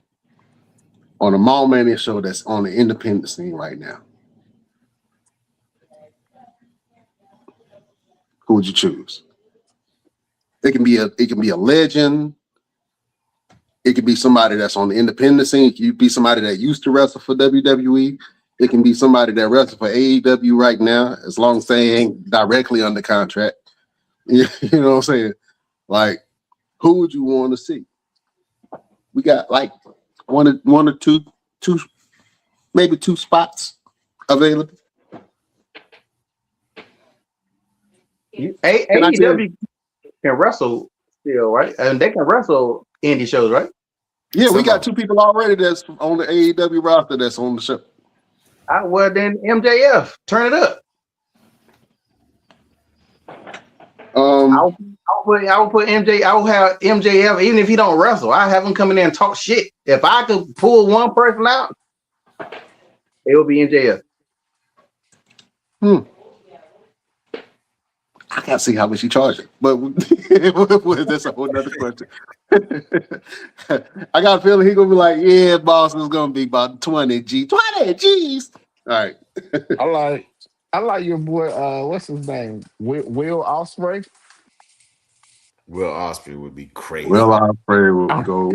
on a Mall Mania show that's on the independent scene right now, who would you choose? It can be a legend. It could be somebody that's on the independent scene. It could be somebody that used to wrestle for WWE. It can be somebody that wrestles for AEW right now, as long as they ain't directly under contract. You know what I'm saying? Like, who would you want to see? We got like one or two, maybe two spots available. AEW can wrestle still, right? And they can wrestle indie shows, right? Yeah, we got two people already that's on the AEW roster that's on the show. Well, then MJF, turn it up. I'll put MJ. I will have MJF, even if he don't wrestle. I have him come in there and talk shit. If I could pull one person out, it would be MJF. I can't see how much he charged it, but that's a whole nother question. I got a feeling he's gonna be like, yeah, boss, is gonna be about 20 G's. All right. I like your boy. What's his name? Will Ospreay. Will Ospreay would be crazy. Will Ospreay will go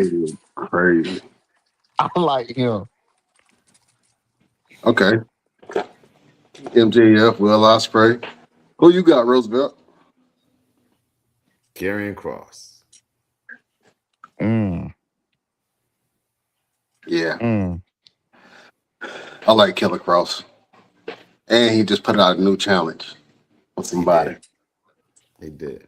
crazy. I like him. Okay. MJF, Will Ospreay. Who you got, Roosevelt? Karrion Kross. Yeah. I like Killer Kross. And he just put out a new challenge with somebody. He did.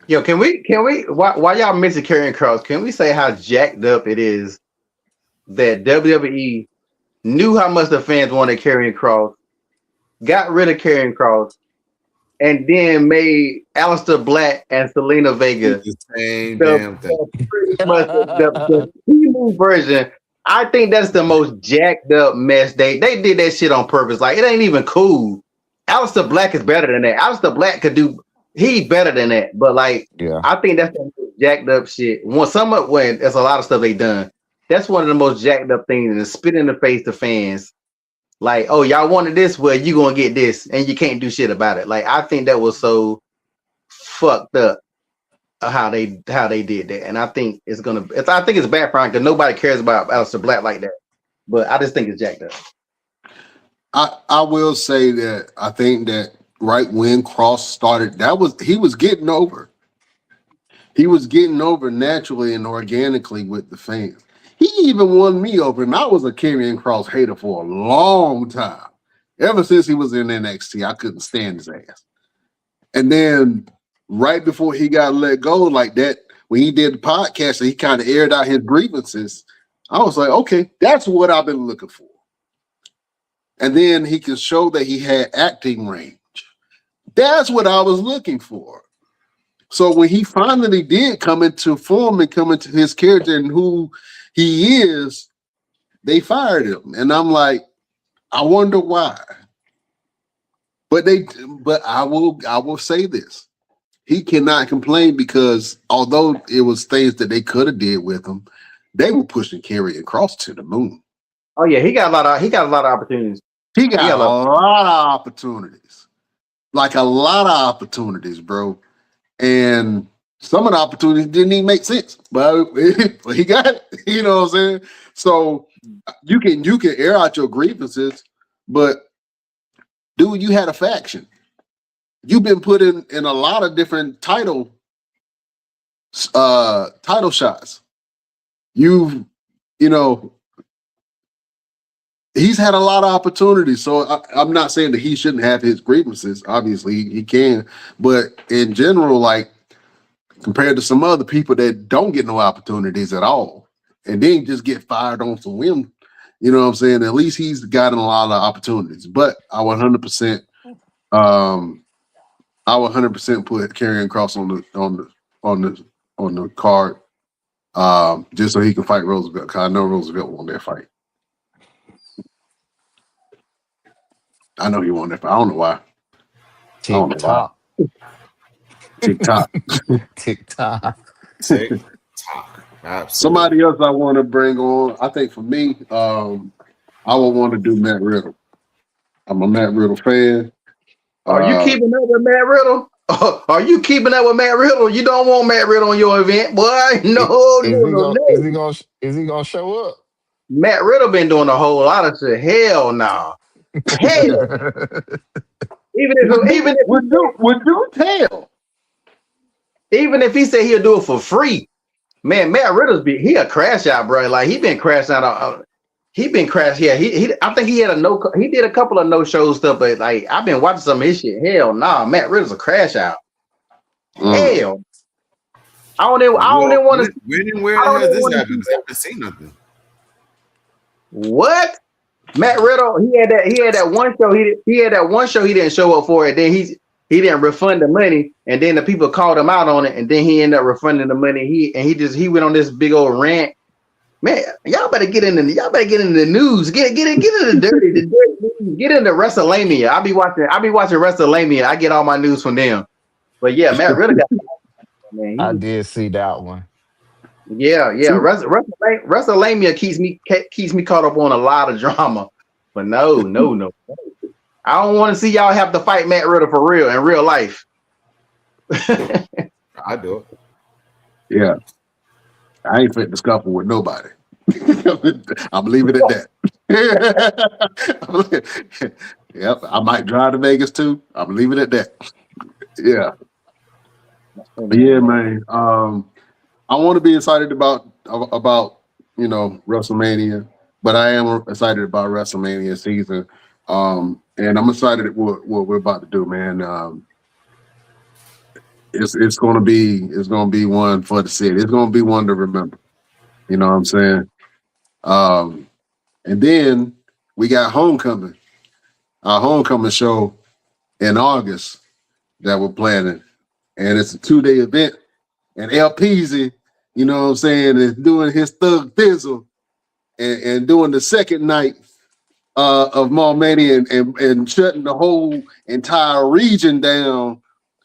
Yo, can we while y'all mention Karrion Kross, can we say how jacked up it is that WWE knew how much the fans wanted Karrion Kross, got rid of Karrion Kross, and then made Aleister Black and Selena Vega the same damn thing. Pretty much the female version. I think that's the most jacked up mess. They did that shit on purpose. Like, it ain't even cool. Aleister Black is better than that. Aleister Black he better than that. But like, I think that's the most jacked up shit. When there's a lot of stuff they done. That's one of the most jacked up things, and spit in the face to fans. Like, oh, y'all wanted this, well, you gonna get this, and you can't do shit about it. Like, I think that was so fucked up how they did that, and I think it's bad for because nobody cares about Aleister Black like that. But I just think it's jacked up. I will say that I think that right when Kross started, he was getting over. He was getting over naturally and organically with the fans. He even won me over, and I was a Karrion Kross hater for a long time. Ever since he was in NXT, I couldn't stand his ass. And then right before he got let go like that, when he did the podcast and he kind of aired out his grievances, I was like, okay, that's what I've been looking for. And then he can show that he had acting range. That's what I was looking for. So when he finally did come into form and come into his character and who he is, they fired him. And I'm like, I wonder why. But I will say this. He cannot complain because although it was things that they could have did with him, they were pushing Karrion Kross to the moon. Oh yeah, he got a lot of opportunities. He got a lot of opportunities. Like a lot of opportunities, bro. And some of the opportunities didn't even make sense, but he got it. You know what I'm saying? So you can air out your grievances, but dude, you had a faction. You've been put in a lot of different title shots. He's had a lot of opportunities. So I'm not saying that he shouldn't have his grievances. Obviously, he can. But in general, like compared to some other people that don't get no opportunities at all, and then just get fired on some whim, you know what I'm saying? At least he's gotten a lot of opportunities. But I 100% I would 100% put Karrion Cross on the card, just so he can fight Roosevelt. Cause I know Roosevelt won that fight. I know he won that fight. I don't know why. I don't know why. TikTok. TikTok. TikTok. Tick tock. Absolutely. Somebody else I want to bring on. I think for me, I would want to do Matt Riddle. I'm a Matt Riddle fan. Are you keeping up with Matt Riddle? Are you keeping up with Matt Riddle? You don't want Matt Riddle on your event, boy. No, no. Is he gonna show up? Matt Riddle been doing a whole lot of shit. Hell no. Hell. Even if he said he'll do it for free, man, Matt Riddle's he a crash out, bro. Like he been crashing out. He been crashed. Yeah, I think he had he did a couple of no show stuff, but like I've been watching some of his shit. Hell nah, Matt Riddle's a crash out. Hell. I don't even want to. When and where has this happened? I haven't seen nothing. What? Matt Riddle, he had that one show. He had that one show he didn't show up for it. Then he didn't refund the money, and then the people called him out on it, and then he ended up refunding the money. He went on this big old rant. Man, y'all better get into the news. Get into the dirty news. Get into WrestleMania. I be watching WrestleMania. I get all my news from them. But yeah, Matt Riddle got man. I did see that one. Yeah. WrestleMania keeps me caught up on a lot of drama. But no. I don't want to see y'all have to fight Matt Riddle for real in real life. I do it. Yeah. I ain't fit to scuffle with nobody. I'm leaving it at that. Yep, I might drive to Vegas too. I'm leaving it at that. Yeah. But yeah, man. I want to be excited about WrestleMania, but I am excited about WrestleMania season. And I'm excited at what we're about to do, man. It's gonna be one for the city. It's gonna be one to remember. You know what I'm saying? And then we got Homecoming, our homecoming show in August that we're planning, and it's a 2-day event. And El Peasy, you know what I'm saying, is doing his Thug Thizzle and doing the second night of Mania and shutting the whole entire region down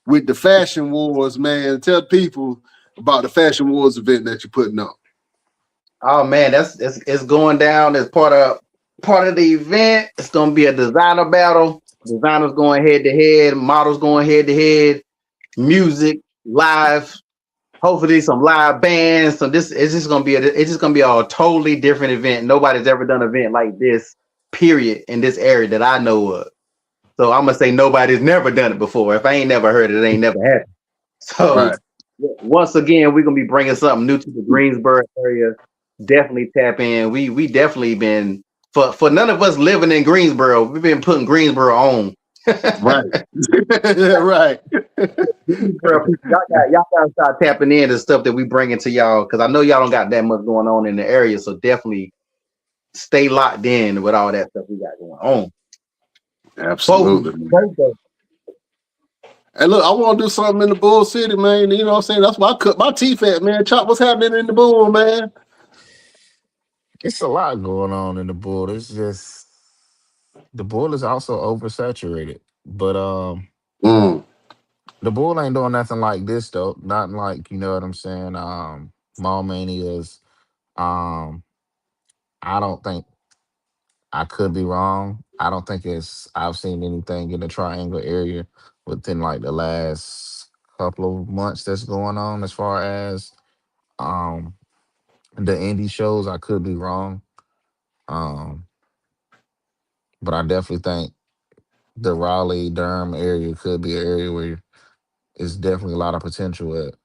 with the Fashion Wars, man. Tell people about the Fashion Wars event that you're putting on. Oh man, it's going down as part of the event. It's gonna be a designer battle. Designers going head to head, models going head to head, music, live, hopefully some live bands. So it's just gonna be a totally different event. Nobody's ever done an event like this, period, in this area that I know of. So I'm gonna say nobody's never done it before. If I ain't never heard it, it ain't never happened. So once again, we're gonna be bringing something new to the Greensboro area. Definitely tap in. We definitely been for none of us living in Greensboro. We've been putting Greensboro on. Right. Right. Y'all gotta start tapping into stuff that we bringing to y'all, because I know y'all don't got that much going on in the area. So definitely stay locked in with all that stuff we got going on. Absolutely. Hey, look, I want to do something in the Bull City, man. You know what I'm saying? That's why I cut my teeth at, man. Chop, what's happening in the Bull, man? It's a lot going on in the Bull. It's just the Bull is also oversaturated. But the Bull ain't doing nothing like this though. Not like, you know what I'm saying. Mall Manias. I don't think, I could be wrong. I don't think I've seen anything in the Triangle area within like the last couple of months that's going on as far as um the indie shows. I could be wrong. Um, but I definitely think the Raleigh, Durham area could be an area where it's definitely a lot of potential at.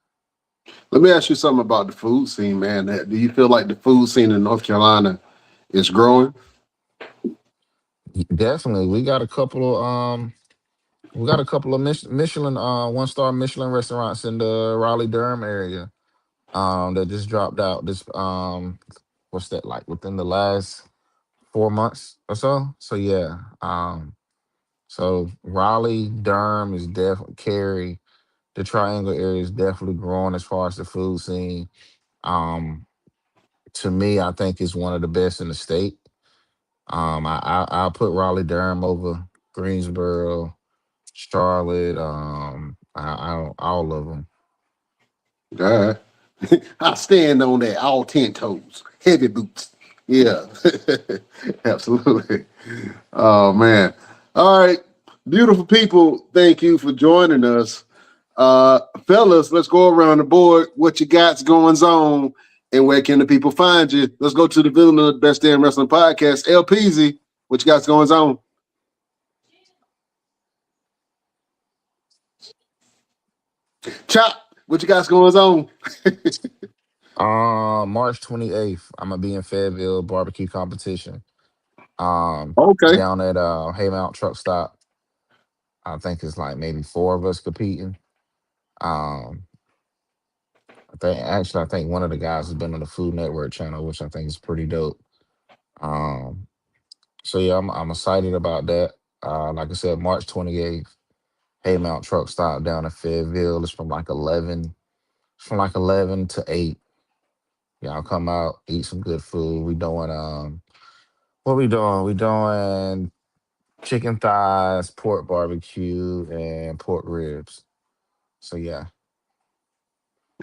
Let me ask you something about the food scene, man. Do you feel like the food scene in North Carolina is growing? Definitely. We got a couple of Michelin 1-star Michelin restaurants in the Raleigh Durham area that just dropped out this what's that, like within the last 4 months or so. So yeah. So Raleigh, Durham is definitely Cary. The Triangle area is definitely growing as far as the food scene. Um, to me, I think it's one of the best in the state. I'll put Raleigh, Durham over Greensboro, Charlotte. All of them. All right. I stand on that. All 10 toes. Heavy boots. Yeah. Absolutely. Oh man. All right. Beautiful people, thank you for joining us. Fellas, let's go around the board. What you got's going on and where can the people find you? Let's go to the villain of the Best Damn Wrestling Podcast. LPZ, what you got's going on? Chop, what you got's going on? March 28th, I'm gonna be in Fayetteville barbecue competition. Okay. Down at Haymount Truck Stop. I think it's like maybe four of us competing. Um, I think one of the guys has been on the Food Network channel, which I think is pretty dope. Um, so yeah, I'm excited about that. Like I said, March 28th, Haymount Truck Stop down in Fayetteville. It's from like 11 to 8. Y'all come out, eat some good food. We doing what we doing? We doing chicken thighs, pork barbecue, and pork ribs. So yeah.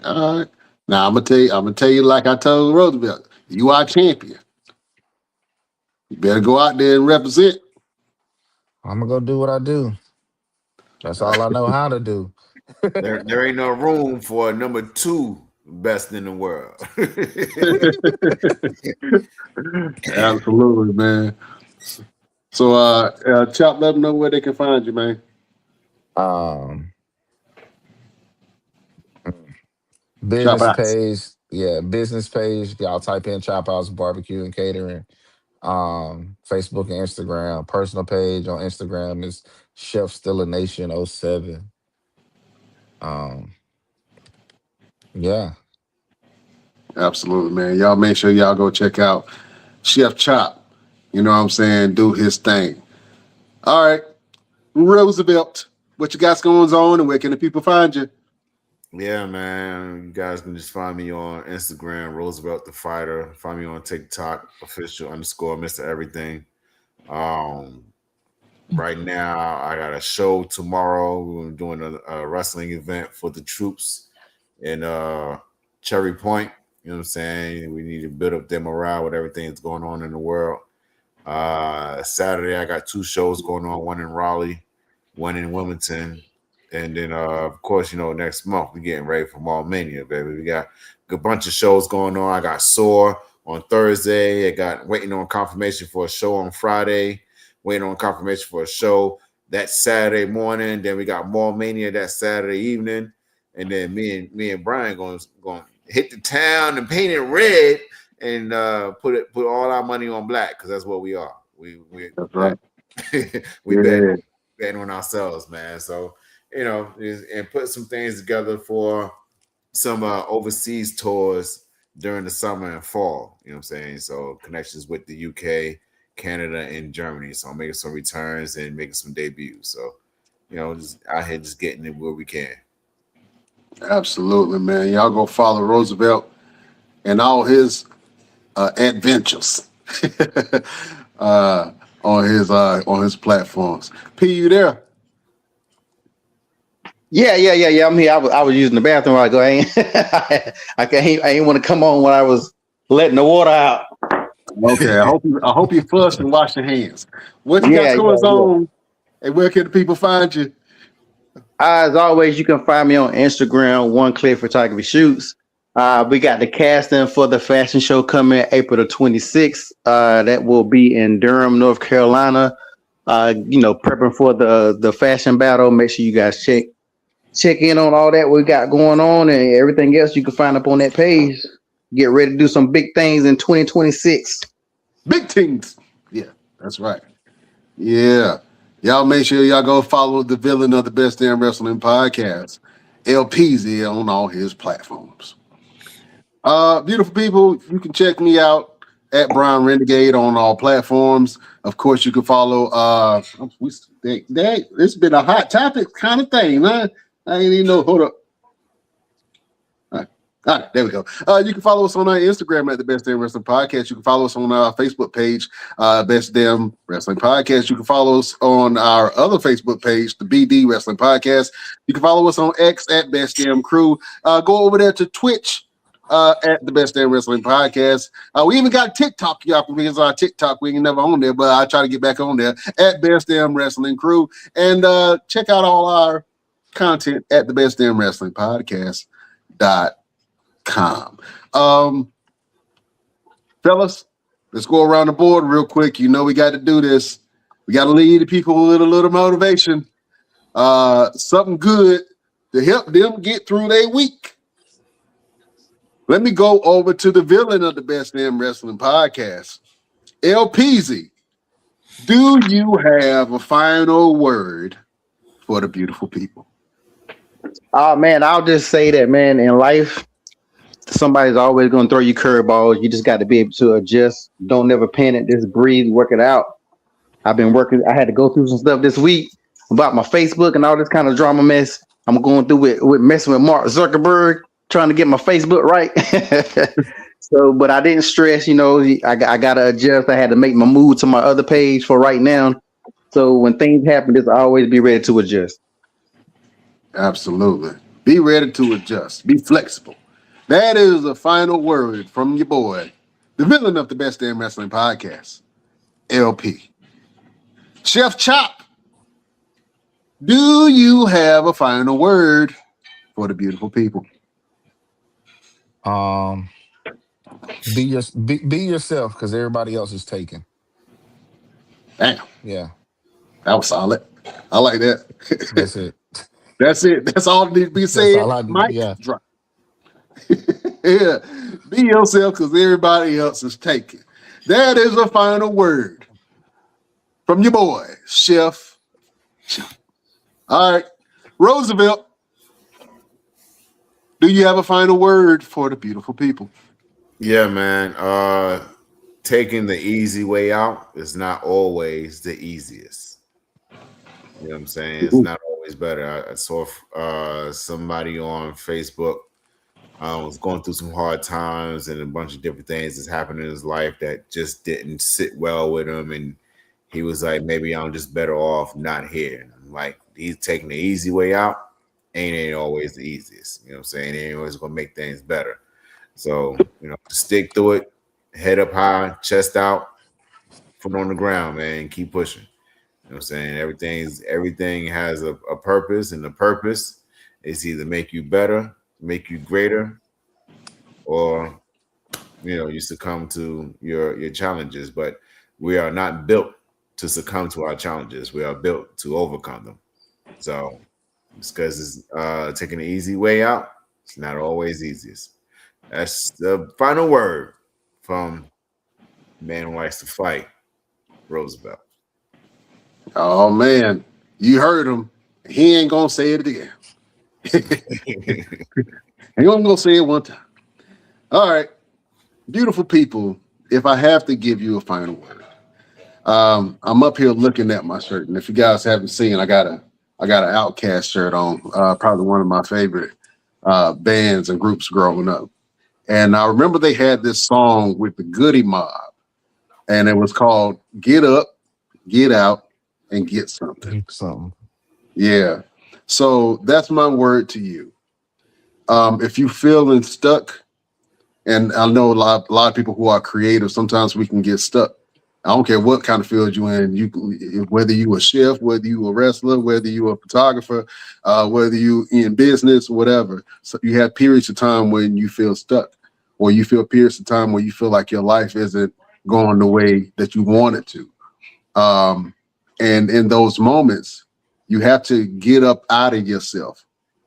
All right. Now I'm gonna tell you like I told Roosevelt, you are champion. You better go out there and represent. I'm gonna go do what I do. That's all I know how to do. There ain't no room for a number 2 best in the world. Absolutely, man. So Chop, let them know where they can find you, man. Um, Chop business out. page, yeah, business page. Y'all type in Chop House Barbecue and Catering. Facebook and Instagram. Personal page on Instagram is Chef Still a Nation '07. Um, yeah. Absolutely, man. Y'all make sure y'all go check out Chef Chop. You know what I'm saying? Do his thing. All right. Roosevelt, what you got going on and where can the people find you? Yeah, man. You guys can just find me on Instagram, Roosevelt the Fighter. Find me on TikTok, official _ Mr. Everything. Right now, I got a show tomorrow. We're doing a wrestling event for the troops in Cherry Point. You know what I'm saying? We need to build up their morale with everything that's going on in the world. Saturday, I got 2 shows going on, one in Raleigh, one in Wilmington. And then, of course, next month we're getting ready for Mania, baby. We got a bunch of shows going on. I got Soar on Thursday. I got waiting on confirmation for a show on Friday. Waiting on confirmation for a show that Saturday morning. Then we got Mania that Saturday evening. And then me and Brian going to hit the town and paint it red and put all our money on black because that's what we are. That's right. we bet on ourselves, man. So and put some things together for some overseas tours during the summer and fall. You know what I'm saying? So connections with the UK, Canada, and Germany. So I'm making some returns and making some debuts. So just out here just getting it where we can. Absolutely, man. Y'all go follow Roosevelt and all his adventures on his platforms. P, you there? Yeah. I'm here. I was using the bathroom. I go, I ain't want to come on when I was letting the water out. Okay. I hope you flush and wash your hands. What you got going on? And where can the people find you? As always, you can find me on Instagram, One Click Photography Shoots. We got the casting for the fashion show coming April the 26th. That will be in Durham, North Carolina. Prepping for the fashion battle. Make sure you guys check in on all that we got going on and everything else you can find up on that page. Get ready to do some big things in 2026. Big things. Yeah, that's right. Yeah. Y'all make sure y'all go follow the villain of the Best Damn Wrestling Podcast, LPZ, on all his platforms. Beautiful people, you can check me out at Brian Renegade on all platforms. Of course, you can follow. It's been a hot topic kind of thing, huh? I ain't even know. Hold up. All right, there we go. You can follow us on our Instagram at the Best Damn Wrestling Podcast. You can follow us on our Facebook page, Best Damn Wrestling Podcast. You can follow us on our other Facebook page, the BD Wrestling Podcast. You can follow us on X at Best Damn Crew. Go over there to Twitch at the Best Damn Wrestling Podcast. We even got TikTok, y'all, because our TikTok, we ain't never on there, but I try to get back on there at Best Damn Wrestling Crew. And check out all our content at the Best Damn Wrestling Podcast.com. Fellas, let's go around the board real quick. You know we got to do this. We got to lead the people with a little motivation, something good to help them get through their week. Let me go over to the villain of the Best Damn Wrestling Podcast, LPZ. Do you have a final word for the beautiful people? Oh man, I'll just say that, man, in life, somebody's always going to throw you curveballs. You just got to be able to adjust. Don't never panic. Just breathe, work it out. I've been working. I had to go through some stuff this week about my Facebook and all this kind of drama mess. I'm going through it with messing with Mark Zuckerberg, trying to get my Facebook right. So, but I didn't stress, you know, I got to adjust. I had to make my move to my other page for right now. So when things happen, just always be ready to adjust. Absolutely. Be ready to adjust. Be flexible. That is the final word from your boy, the villain of the Best Damn Wrestling Podcast, LP. Chef Chop, do you have a final word for the beautiful people? Be yourself, because everybody else is taken. Damn. Yeah. That was solid. I like that. That's it. That's it. That's all that needs to be said. That's all I need. Mic Yeah. drop. Yeah. Be yourself, because everybody else is taken. That is a final word from your boy, Chef Chop. All right. Roosevelt, do you have a final word for the beautiful people? Yeah, man. Taking the easy way out is not always the easiest. You know what I'm saying? It's not always better. I saw somebody on Facebook was going through some hard times and a bunch of different things that's happened in his life that just didn't sit well with him. And he was like, maybe I'm just better off not here. And I'm like, he's taking the easy way out. Ain't always the easiest. You know what I'm saying? It ain't always going to make things better. So, you know, stick through it, head up high, chest out, foot on the ground, man, keep pushing. You know what I'm saying? Everything has a purpose, and the purpose is either make you better, make you greater, or, you know, you succumb to your challenges. But we are not built to succumb to our challenges. We are built to overcome them. So it's because it's taking the easy way out. It's not always easiest. That's the final word from Man Who Likes to Fight, Roosevelt. Oh, man. You heard him. He ain't going to say it again. He only going to say it one time. All right. Beautiful people, if I have to give you a final word, I'm up here looking at my shirt. And if you guys haven't seen, I got an Outcast shirt on, probably one of my favorite bands and groups growing up. And I remember they had this song with the Goody Mob, and it was called Get Up, Get Out, and Get Something. Yeah. So that's my word to you. If you feeling stuck, and I know a lot of people who are creative, sometimes we can get stuck. I don't care what kind of field you're in. Whether you a chef, whether you a wrestler, whether you a photographer, whether you in business, whatever. So you have periods of time when you feel stuck, or you feel periods of time where you feel like your life isn't going the way that you want it to. And in those moments, you have to get up out of yourself.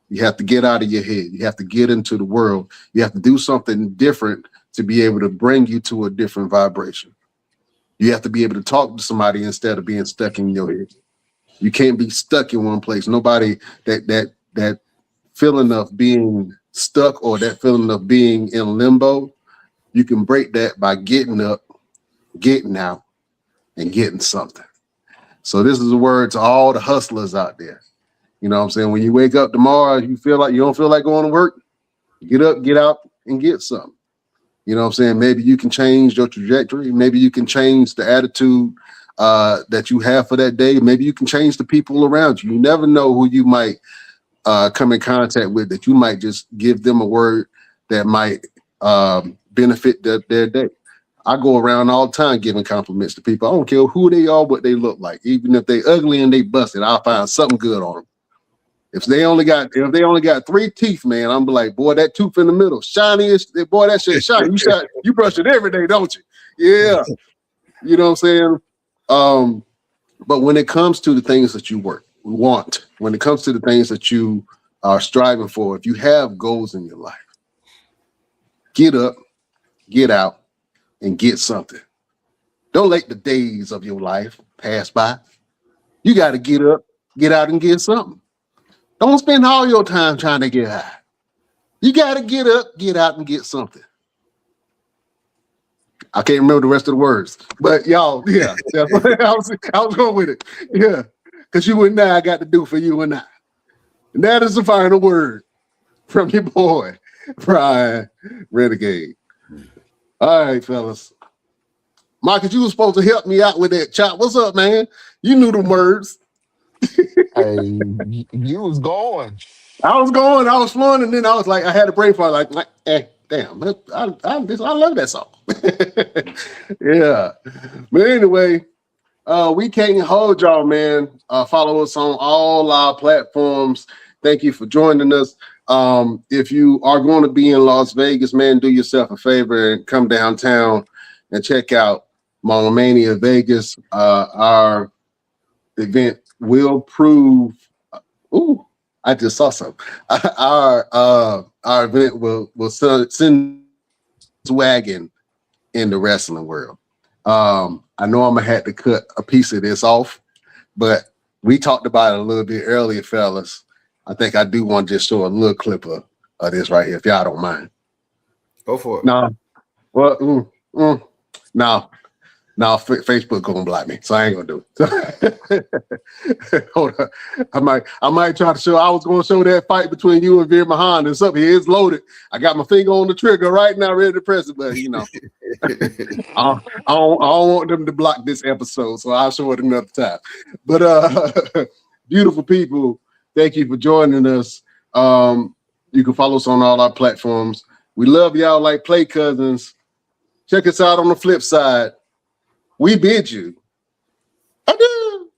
You have to get out of your head. You have to get into the world. You have to do something different to be able to bring you to a different vibration. You have to be able to talk to somebody instead of being stuck in your head. You can't be stuck in one place. Nobody that feeling of being stuck or that feeling of being in limbo, you can break that by getting up getting out, and getting something. So this is a word to all the hustlers out there. You know what I'm saying? When you wake up tomorrow, you don't feel like going to work, get up, get out, and get something. You know what I'm saying? Maybe you can change your trajectory. Maybe you can change the attitude that you have for that day. Maybe you can change the people around you. You never know who you might come in contact with, that you might just give them a word that might benefit their day. I go around all the time giving compliments to people. I don't care who they are, what they look like. Even if they ugly and they busted, I'll find something good on them. If they only got 3 teeth, man, I'm like, boy, that tooth in the middle, shiniest, boy, that shit shiny. You brush it every day, don't you? Yeah. You know what I'm saying? But when it comes to the things that you want, when it comes to the things that you are striving for, if you have goals in your life, get up, get out, and get something. Don't let the days of your life pass by. You got to get up, get out, and get something. Don't spend all your time trying to get high. You got to get up, get out, and get something. I can't remember the rest of the words, but y'all, yeah, I was going with it. Yeah, because you and I got to do for you and I. And that is the final word from your boy, Brian Renegade. All right, fellas. Marcus, you were supposed to help me out with that chop. What's up, man? You knew the words. Hey, you was going. I was flowing, and then I was like, I had a brain fart, like, damn, I love that song. Yeah. But anyway, we can't hold y'all, man. Follow us on all our platforms. Thank you for joining us. If you are going to be in Las Vegas, man, do yourself a favor and come downtown and check out Mania Vegas. Our event will prove. Ooh, I just saw something. Our event will send wagon in the wrestling world. I know I'm gonna have to cut a piece of this off, but we talked about it a little bit earlier, fellas. I think I do want to just show a little clip of this right here, if y'all don't mind. Go for it. No, well, no. Now Facebook gonna block me, so I ain't gonna do it. Hold on. I might try to show. I was gonna show that fight between you and Veer Mahan and something. It's loaded. I got my finger on the trigger right now, ready to press it, but you know, I don't want them to block this episode, so I'll show it another time. But beautiful people, thank you for joining us. You can follow us on all our platforms. We love y'all like play cousins. Check us out on the flip side. We bid you adieu.